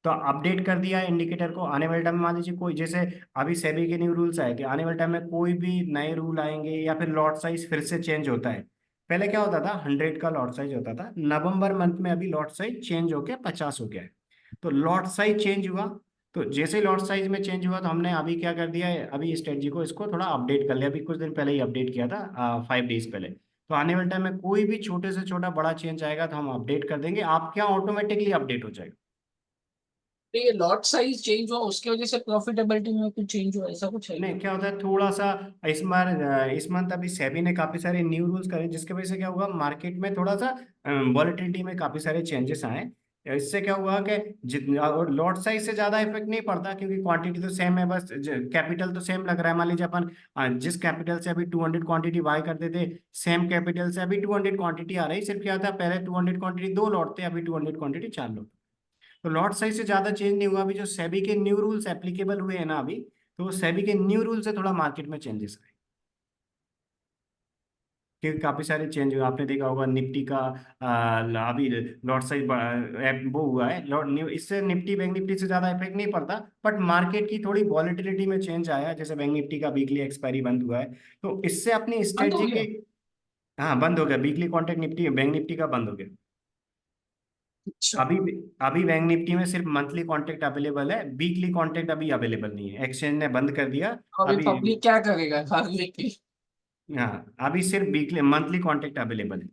तो अपडेट कर दिया है इंडिकेटर को, आने वाले टाइम में मान लीजिए कोई जैसे अभी सेबी के न्यू रूल्स आए थे, आने वाले टाइम में कोई भी नए रूल आएंगे या फिर लॉट साइज फिर से चेंज होता है। पहले क्या होता था, 100 का लॉट साइज होता था, नवंबर मंथ में अभी लॉट साइज चेंज होके 50 हो गया है। तो लॉट साइज चेंज हुआ, तो जैसे लॉट साइज में चेंज हुआ तो हमने अभी क्या कर दिया है, अभी स्ट्रेटजी को इसको थोड़ा अपडेट कर लिया, अभी कुछ दिन पहले ही अपडेट किया था, 5 डेज पहले। तो आने वाले टाइम में कोई भी छोटे से छोटा बड़ा चेंज आएगा तो हम अपडेट कर देंगे, आप क्या ऑटोमेटिकली अपडेट हो जाएगा। तो ये लॉट साइज चेंज हुआ उसकी वजह से प्रॉफिटेबिलिटी में कुछ चेंज हुआ, ऐसा कुछ है क्या? नहीं, क्या होता है थोड़ा सा, इस बार इस मंथ अभी सेबी ने काफी सारे न्यू रूल्स करे, जिसकी वजह से क्या हुआ, मार्केट में थोड़ा सा वॉलेटिलिटी में काफी सारे चेंजेस आए। इससे क्या हुआ कि जितना और लॉट साइज से ज्यादा इफेक्ट नहीं पड़ता, क्योंकि क्वांटिटी तो सेम है, बस कैपिटल तो सेम लग रहा है। मान लीजिए अपन जिस कैपिटल से अभी 200 क्वांटिटी बाय करते थे, सेम कैपिटल से अभी 200 क्वांटिटी आ रही। सिर्फ क्या था, पहले 200 क्वांटिटी 2 लॉट थे, अभी 200 क्वांटिटी 4 लॉट। तो लॉट साइज से ज्यादा चेंज नहीं हुआ। अभी जो सेबी के न्यू रूल्स एप्लीकेबल हुए हैं ना अभी, तो सेबी के न्यू रूल से थोड़ा मार्केट में चेंजेस आए, क्योंकि काफी सारे चेंज हुए। आपने देखा होगा निफ्टी का अभी लॉट साइज वो हुआ है लॉट न्यू, इससे निफ्टी बैंक निफ्टी से ज्यादा इफेक्ट नहीं पड़ता, बट मार्केट की थोड़ी वॉलेटिलिटी में चेंज आया, जैसे बैंक निफ्टी का वीकली एक्सपायरी बंद हुआ है, तो इससे अपनी बंद हो स्ट्रेटजी गया? के। हाँ बंद हो गया, weekly contract Nifty bank Nifty का बंद हो गया। अच्छा। अभी अभी बैंक निफ्टी में सिर्फ मंथली कॉन्ट्रैक्ट अवेलेबल है, वीकली कॉन्ट्रैक्ट अभी अवेलेबल नहीं है, एक्सचेंज ने बंद कर दिया। अभी अभी पब्लिक क्या करेगा हर वीकली? हाँ अभी सिर्फ वीकली मंथली कॉन्ट्रैक्ट अवेलेबल है।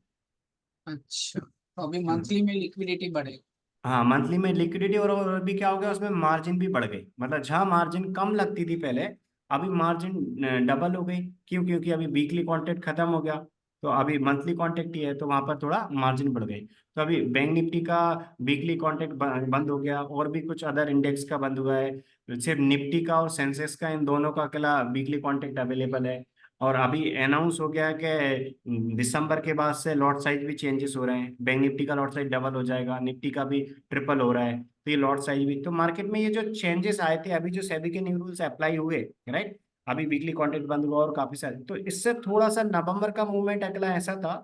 अच्छा, तो अभी हम्म। मंथली में लिक्विडिटी बढ़ेगी। हाँ मंथली में लिक्विडिटी, और भी क्या हो गया उसमें मार्जिन भी बढ़ गई, मतलब जहाँ मार्जिन कम लगती थी पहले, अभी मार्जिन डबल हो गई। क्यों, क्योंकि अभी वीकली कॉन्ट्रैक्ट खत्म हो गया, तो अभी मंथली कॉन्ट्रैक्ट ही है, तो वहां पर थोड़ा मार्जिन बढ़ गई। तो अभी बैंक निफ्टी का वीकली कॉन्ट्रैक्ट बंद हो गया, और भी कुछ अदर इंडेक्स का बंद हुआ है। सिर्फ निफ्टी का और सेंसेक्स का, इन दोनों का अकेला वीकली कॉन्ट्रैक्ट अवेलेबल है। और अभी अनाउंस हो गया कि दिसंबर के बाद से लॉट साइज भी चेंजेस हो रहे हैं, बैंक निफ्टी का लॉट साइज डबल हो जाएगा, निफ्टी का भी ट्रिपल हो रहा है, तो ये लॉट साइज भी। तो मार्केट में ये जो चेंजेस आए थे, अभी जो सेबी के न्यू रूल्स अप्लाई हुए, राइट, अभी वीकली कॉन्ट्रैक्ट बंद हुआ और काफी सारे, तो इससे थोड़ा सा नवंबर का मूवमेंट अगला ऐसा था।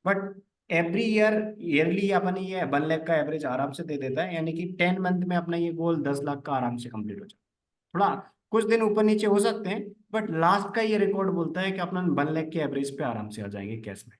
बट एवरी ईयर ईयरली अपन ये 1 लाख का एवरेज आराम से दे देता है, यानी कि 10 मंथ में अपना ये गोल 10 लाख का आराम से कंप्लीट हो जाए। थोड़ा कुछ दिन ऊपर नीचे हो सकते हैं, बट लास्ट का ये रिकॉर्ड बोलता है कि अपना 1 लाख के एवरेज पे आराम से आ जाएंगे कैश में।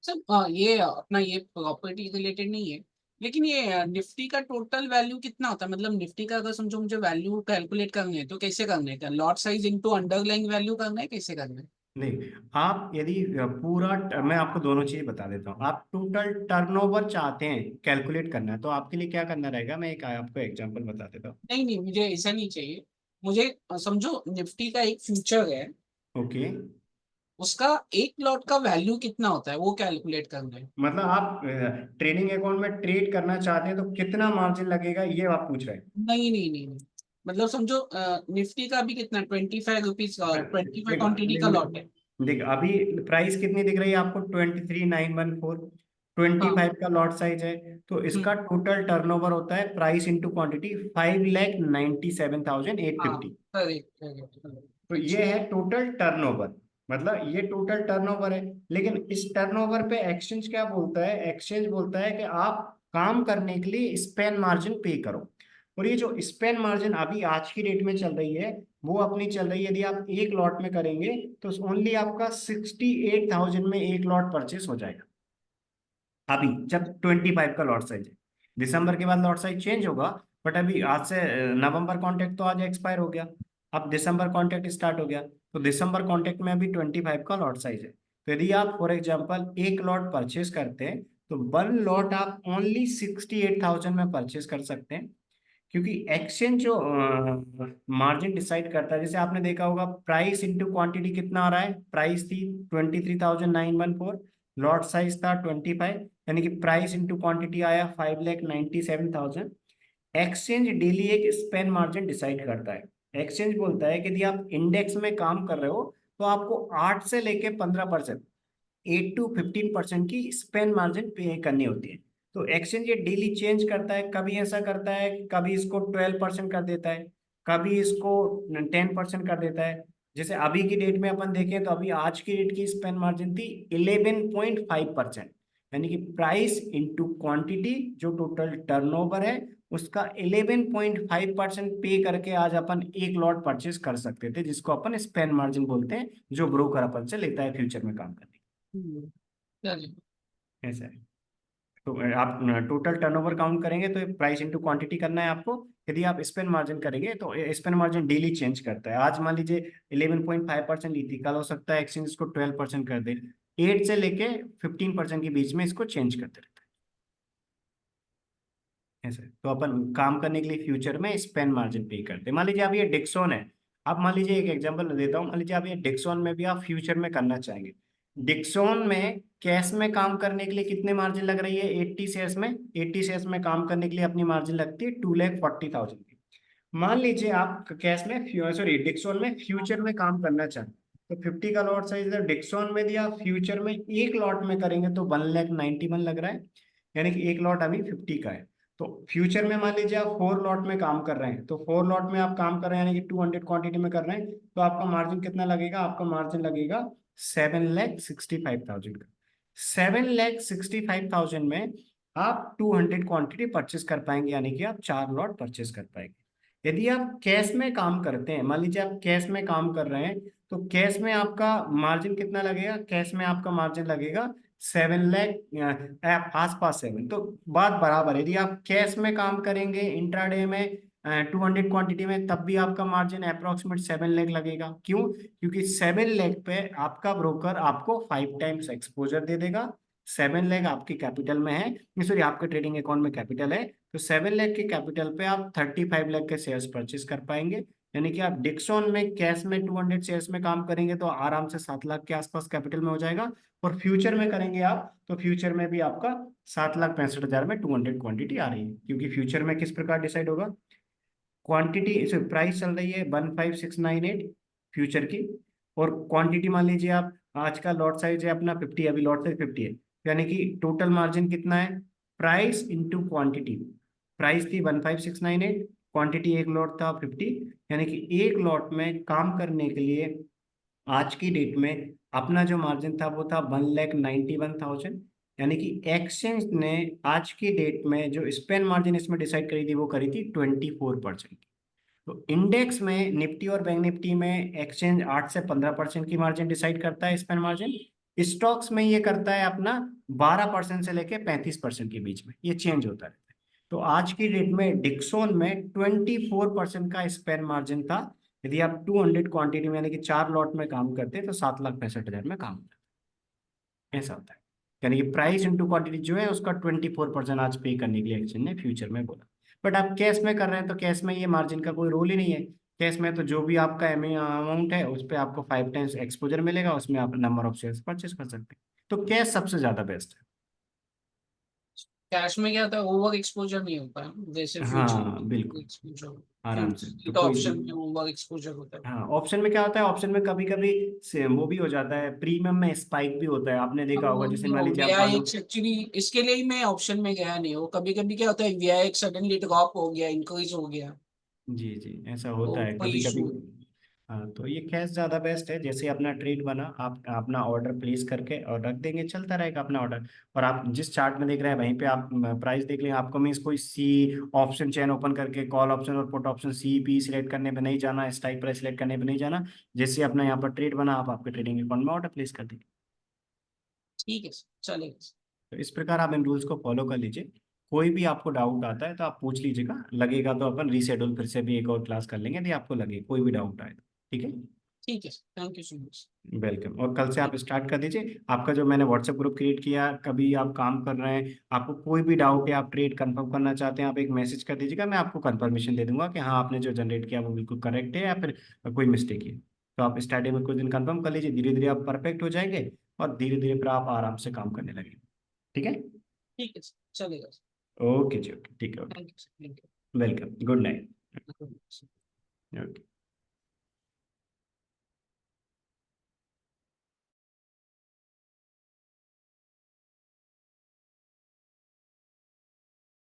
सर ये अपना ये प्रॉपर्टी रिलेटेड नहीं है, लेकिन ये निफ्टी का टोटल वैल्यू कितना होता है? मतलब निफ्टी का अगर समझो मुझे वैल्यू कैलकुलेट करनी है तो कैसे करना है? क्या lot size into underlying value करना है, कैसे करना है? नहीं, आप यदि मैं आपको दोनों चीज बता देता हूँ। आप टोटल टर्नओवर चाहते हैं कैलकुलेट करना है, तो आपके लिए क्या करना रहेगा, मैं एक आपको एग्जांपल बता देता हूँ। नहीं नहीं, मुझे ऐसा नहीं चाहिए। मुझे समझो निफ्टी का एक फ्यूचर है, ओके, उसका एक लॉट का वैल्यू कितना होता है वो कैलकुलेट करना है। मतलब आप ट्रेडिंग अकाउंट में ट्रेड करना चाहते हैं तो कितना मार्जिन लगेगा, ये आप पूछ रहे नहीं नहीं नहीं नहीं, मतलब समझो निफ्टी का अभी कितना 25 रुपीज का, हैं। 25 क्वांटिटी का लॉट है। देख अभी प्राइस कितनी दिख रही है आपको, 23,914, ट्वेंटी हाँ। फाइव का लॉट साइज है। तो हम्म। इसका टोटल टर्नओवर होता है प्राइस इंटू क्वांटिटी, 5,97,850। हाँ, करेक्ट करेक्ट तो करेक्ट। ये अच्छा। है टोटल टर्नओवर, मतलब ये टोटल टर्नओवर है। लेकिन इस टर्नओवर पे एक्सचेंज क्या बोलता है, एक्सचेंज बोलता है कि आप काम करने के लिए स्पेन मार्जिन पे करो। और ये जो स्पेन मार्जिन अभी आज की डेट में चल रही है वो अपनी चल रही है, यदि आप एक लॉट में करेंगे तो ओनली आपका 68,000 में एक लॉट परचेस हो जाएगा, अभी जब 25 का लॉट साइज है। दिसंबर के बाद लॉट साइज चेंज होगा, बट अभी आज से नवंबर कॉन्ट्रैक्ट तो आज एक्सपायर हो गया, अब दिसंबर कॉन्ट्रैक्ट स्टार्ट हो गया, तो दिसंबर कॉन्ट्रैक्ट में अभी 25 का लॉट साइज है। तो यदि आप फॉर एग्जाम्पल एक लॉट परचेस करते हैं तो वन लॉट आप ओनली 68,000 में परचेस कर सकते हैं, क्योंकि एक्सचेंज जो मार्जिन डिसाइड करता है, जैसे आपने देखा होगा प्राइस इंटू क्वांटिटी कितना आ रहा है, प्राइस थी 23,914, लॉट साइज था 25, यानी कि प्राइस इंटू क्वांटिटी आया 5,97,000। एक्सचेंज डेली एक स्पेन मार्जिन डिसाइड करता है। एक्सचेंज बोलता है कि यदि आप इंडेक्स में काम कर रहे हो तो आपको 8 से लेके 15%, 8 to 15% की स्पेन मार्जिन पे करनी होती है। तो एक्सचेंज ये डेली चेंज करता है, कभी ऐसा करता है, कभी इसको 12% कर देता है, कभी इसको 10% कर देता है। जैसे अभी की डेट में अपन देखें तो अभी आज की डेट की स्पेन मार्जिन थी 11.5%, यानी कि प्राइस इंटू क्वांटिटी जो टोटल टर्नओवर है उसका 11.5% पे करके आज अपन एक लॉट परचेस कर सकते थे, जिसको अपन स्पेन मार्जिन बोलते हैं, जो ब्रोकर अपन से लेता है फ्यूचर में काम करने चलिए। के। ऐसा है। तो आप टोटल टर्नओवर काउंट करेंगे तो प्राइस इंटू क्वांटिटी करना है आपको। यदि आप स्पेन मार्जिन करेंगे तो स्पेन मार्जिन डेली चेंज करता है, आज मान लीजिए 11.5% ली थी, कल हो सकता है एक्सचेंज इसको 12% कर दे, 8 से लेके 15% के बीच में इसको चेंज करते रहता है। ऐसा है। तो अपन काम करने के लिए फ्यूचर में स्पेन मार्जिन पे करते हैं। मान लीजिए आप ये डिक्सॉन है, आप मान लीजिए एक एग्जांपल देता हूँ, मान लीजिए आप ये डिक्सॉन में भी आप फ्यूचर में करना चाहेंगे। डिक्सॉन में कैश में काम करने के लिए कितने मार्जिन लग रही है, 80 शेयर्स में, 80 शेयर्स में काम करने के लिए अपनी मार्जिन लगती है 2,40,000 की। मान लीजिए आप कैश में सॉरी डिक्सॉन में फ्यूचर में काम करना चाहें तो 50 का लॉट साइज है, डिक्सॉन में दिया फ्यूचर में एक लॉट में करेंगे तो 1,91,000 लग रहा है, यानी कि एक लॉट अभी 50 का है। तो फ्यूचर में मान लीजिए आप 4 लॉट में काम कर रहे हैं, तो 4 लॉट में आप काम कर रहे हैं यानी कि 200 क्वांटिटी में कर रहे हैं, तो आपका मार्जिन कितना लगेगा, आपका मार्जिन लगेगा 7,65,000 का। 7,65,000 में आप 200 क्वांटिटी परचेस कर पाएंगे, यानी कि आप 4 लॉट परचेस कर पाएंगे। यदि आप कैश में काम करते हैं, मान लीजिए आप कैश में काम कर रहे हैं, तो कैश में आपका मार्जिन कितना लगेगा, कैश में आपका मार्जिन लगेगा 7 लाख आसपास 7, तो बात बराबर है। यदि आप कैश में काम करेंगे इंट्राडे में 200 क्वांटिटी में, तब भी आपका मार्जिन अप्रोक्सीमेट 7 लाख लगेगा। क्यों, क्योंकि 7 लाख पे आपका ब्रोकर आपको 5 टाइम्स एक्सपोजर दे देगा। 7 लाख आपके कैपिटल में है, सॉरी आपके ट्रेडिंग अकाउंट में कैपिटल है, तो 7 लाख के कैपिटल पे आप 35 लाख के शेयर्स परचेस कर पाएंगे। यानी कि आप डिक्सॉन में कैश में 200 शेयर्स में काम करेंगे तो आराम से 7 लाख के आसपास कैपिटल में हो जाएगा, और फ्यूचर में करेंगे आप तो फ्यूचर में भी आपका 7,65,000 में 200 क्वांटिटी आ रही है, क्योंकि फ्यूचर में किस प्रकार डिसाइड होगा, क्वांटिटी इसे प्राइस चल रही है 15,698 फ्यूचर की, और क्वांटिटी मान लीजिए आप आज का लॉट साइज है अपना 50, अभी लॉट साइज 50 है, यानी कि टोटल मार्जिन कितना है, प्राइस इंटू क्वांटिटी। प्राइस थी 15,698, क्वांटिटी एक लॉट था 50, यानी कि एक लॉट में काम करने के लिए आज की डेट में अपना जो मार्जिन था वो था 1,91,000, यानी कि एक्सचेंज ने आज की डेट में जो स्पेन मार्जिन इसमें डिसाइड करी थी वो करी थी 24%। तो इंडेक्स में निफ्टी और बैंक निफ्टी में एक्सचेंज 8 से 15% की मार्जिन डिसाइड करता है स्पेन मार्जिन, स्टॉक्स में ये करता है अपना 12% से लेके 35% के बीच में ये चेंज होता रहता है। तो आज की डेट में डिक्सोन में 24% का स्पेन मार्जिन था, यदि आप 200 क्वांटिटी में यानी कि 4 लॉट में काम करते हैं तो 7,65,000 में काम होता है। ऐसा होता है, यानी कि प्राइस इंटू क्वांटिटी जो है उसका 24% आज पे करने के लिए एक्सचेंज ने फ्यूचर में बोला। बट आप कैश में कर रहे हैं तो कैश में ये मार्जिन का कोई रोल ही नहीं है। कैश में तो जो भी आपका अमाउंट है उस पर आपको 5 टाइम्स एक्सपोजर मिलेगा, उसमें आप नंबर ऑफ शेयर्स परचेस कर सकते हैं। तो कैश सबसे ज्यादा बेस्ट है। कैश में क्या होता है, ओवर एक्सपोजर नहीं होता है जैसे फ्यूचर हाँ बिल्कुल, एक्सपोजर। आराम से तो तो कोई ऑप्शन में ओवर एक्सपोजर होता है। हाँ ऑप्शन में क्या होता है, ऑप्शन में कभी कभी वो भी हो जाता है, प्रीमियम में स्पाइक भी होता है, आपने देखा होगा, जैसे मान लीजिए आप मान लो। वीआईएक्स एक्चुअली इसके लिए ही मैं ऑप्शन में गया नहीं, वो कभी कभी क्या होता है वीआईएक्स सडनली ड्रॉप हो गया, इंक्रीज हो गया, जी जी ऐसा तो होता है कोई कभी कभी। इशू। हाँ, तो ये कैश ज़्यादा बेस्ट है। जैसे अपना ट्रेड बना, आप अपना ऑर्डर प्लेस करके और रख देंगे, चलता रहेगा अपना ऑर्डर। और आप जिस चार्ट में देख रहे हैं वहीं पे आप प्राइस देख लें। आपको मीन्स कोई सी ऑप्शन चेन ओपन करके कॉल ऑप्शन और put option C P select करने पे नहीं जाना, स्ट्राइक प्राइस सिलेक्ट करने पे नहीं जाना। जैसे अपना यहाँ पर ट्रेड बना, आप आपके ट्रेडिंग अकाउंट में ऑर्डर प्लेस कर देंगे। ठीक है सर, चलेगा सर। तो इस प्रकार आप इन रूल्स को फॉलो कर लीजिए। कोई भी आपको डाउट आता है तो आप पूछ लीजिएगा, लगेगा तो अपन रीशेड्यूल फिर से भी एक और क्लास कर लेंगे यदि आपको लगे कोई भी डाउट आए तो। ठीक है, ठीक है sir, thank you so much. Welcome. और कल से आप स्टार्ट कर दीजिए। आपका जो मैंने व्हाट्सएप ग्रुप क्रिएट किया, कभी आप काम कर रहे हैं, आपको कोई भी डाउट है, आप ट्रेड कंफर्म करना चाहते हैं, आप एक मैसेज कर दीजिएगा, मैं आपको कंफर्मेशन दे दूंगा कि हाँ आपने जो जनरेट किया वो बिल्कुल करेक्ट है या फिर कोई मिस्टेक है। तो आप स्टार्टिंग में कुछ दिन कंफर्म कर लीजिए, धीरे धीरे आप परफेक्ट हो जाएंगे और धीरे धीरे फिर आप आराम से काम करने लगेंगे। ठीक है, ठीक है सर, चलेगा सर। ओके जी, ओके, ठीक है, okay, thank you sir, thank welcome, good night. You. Okay.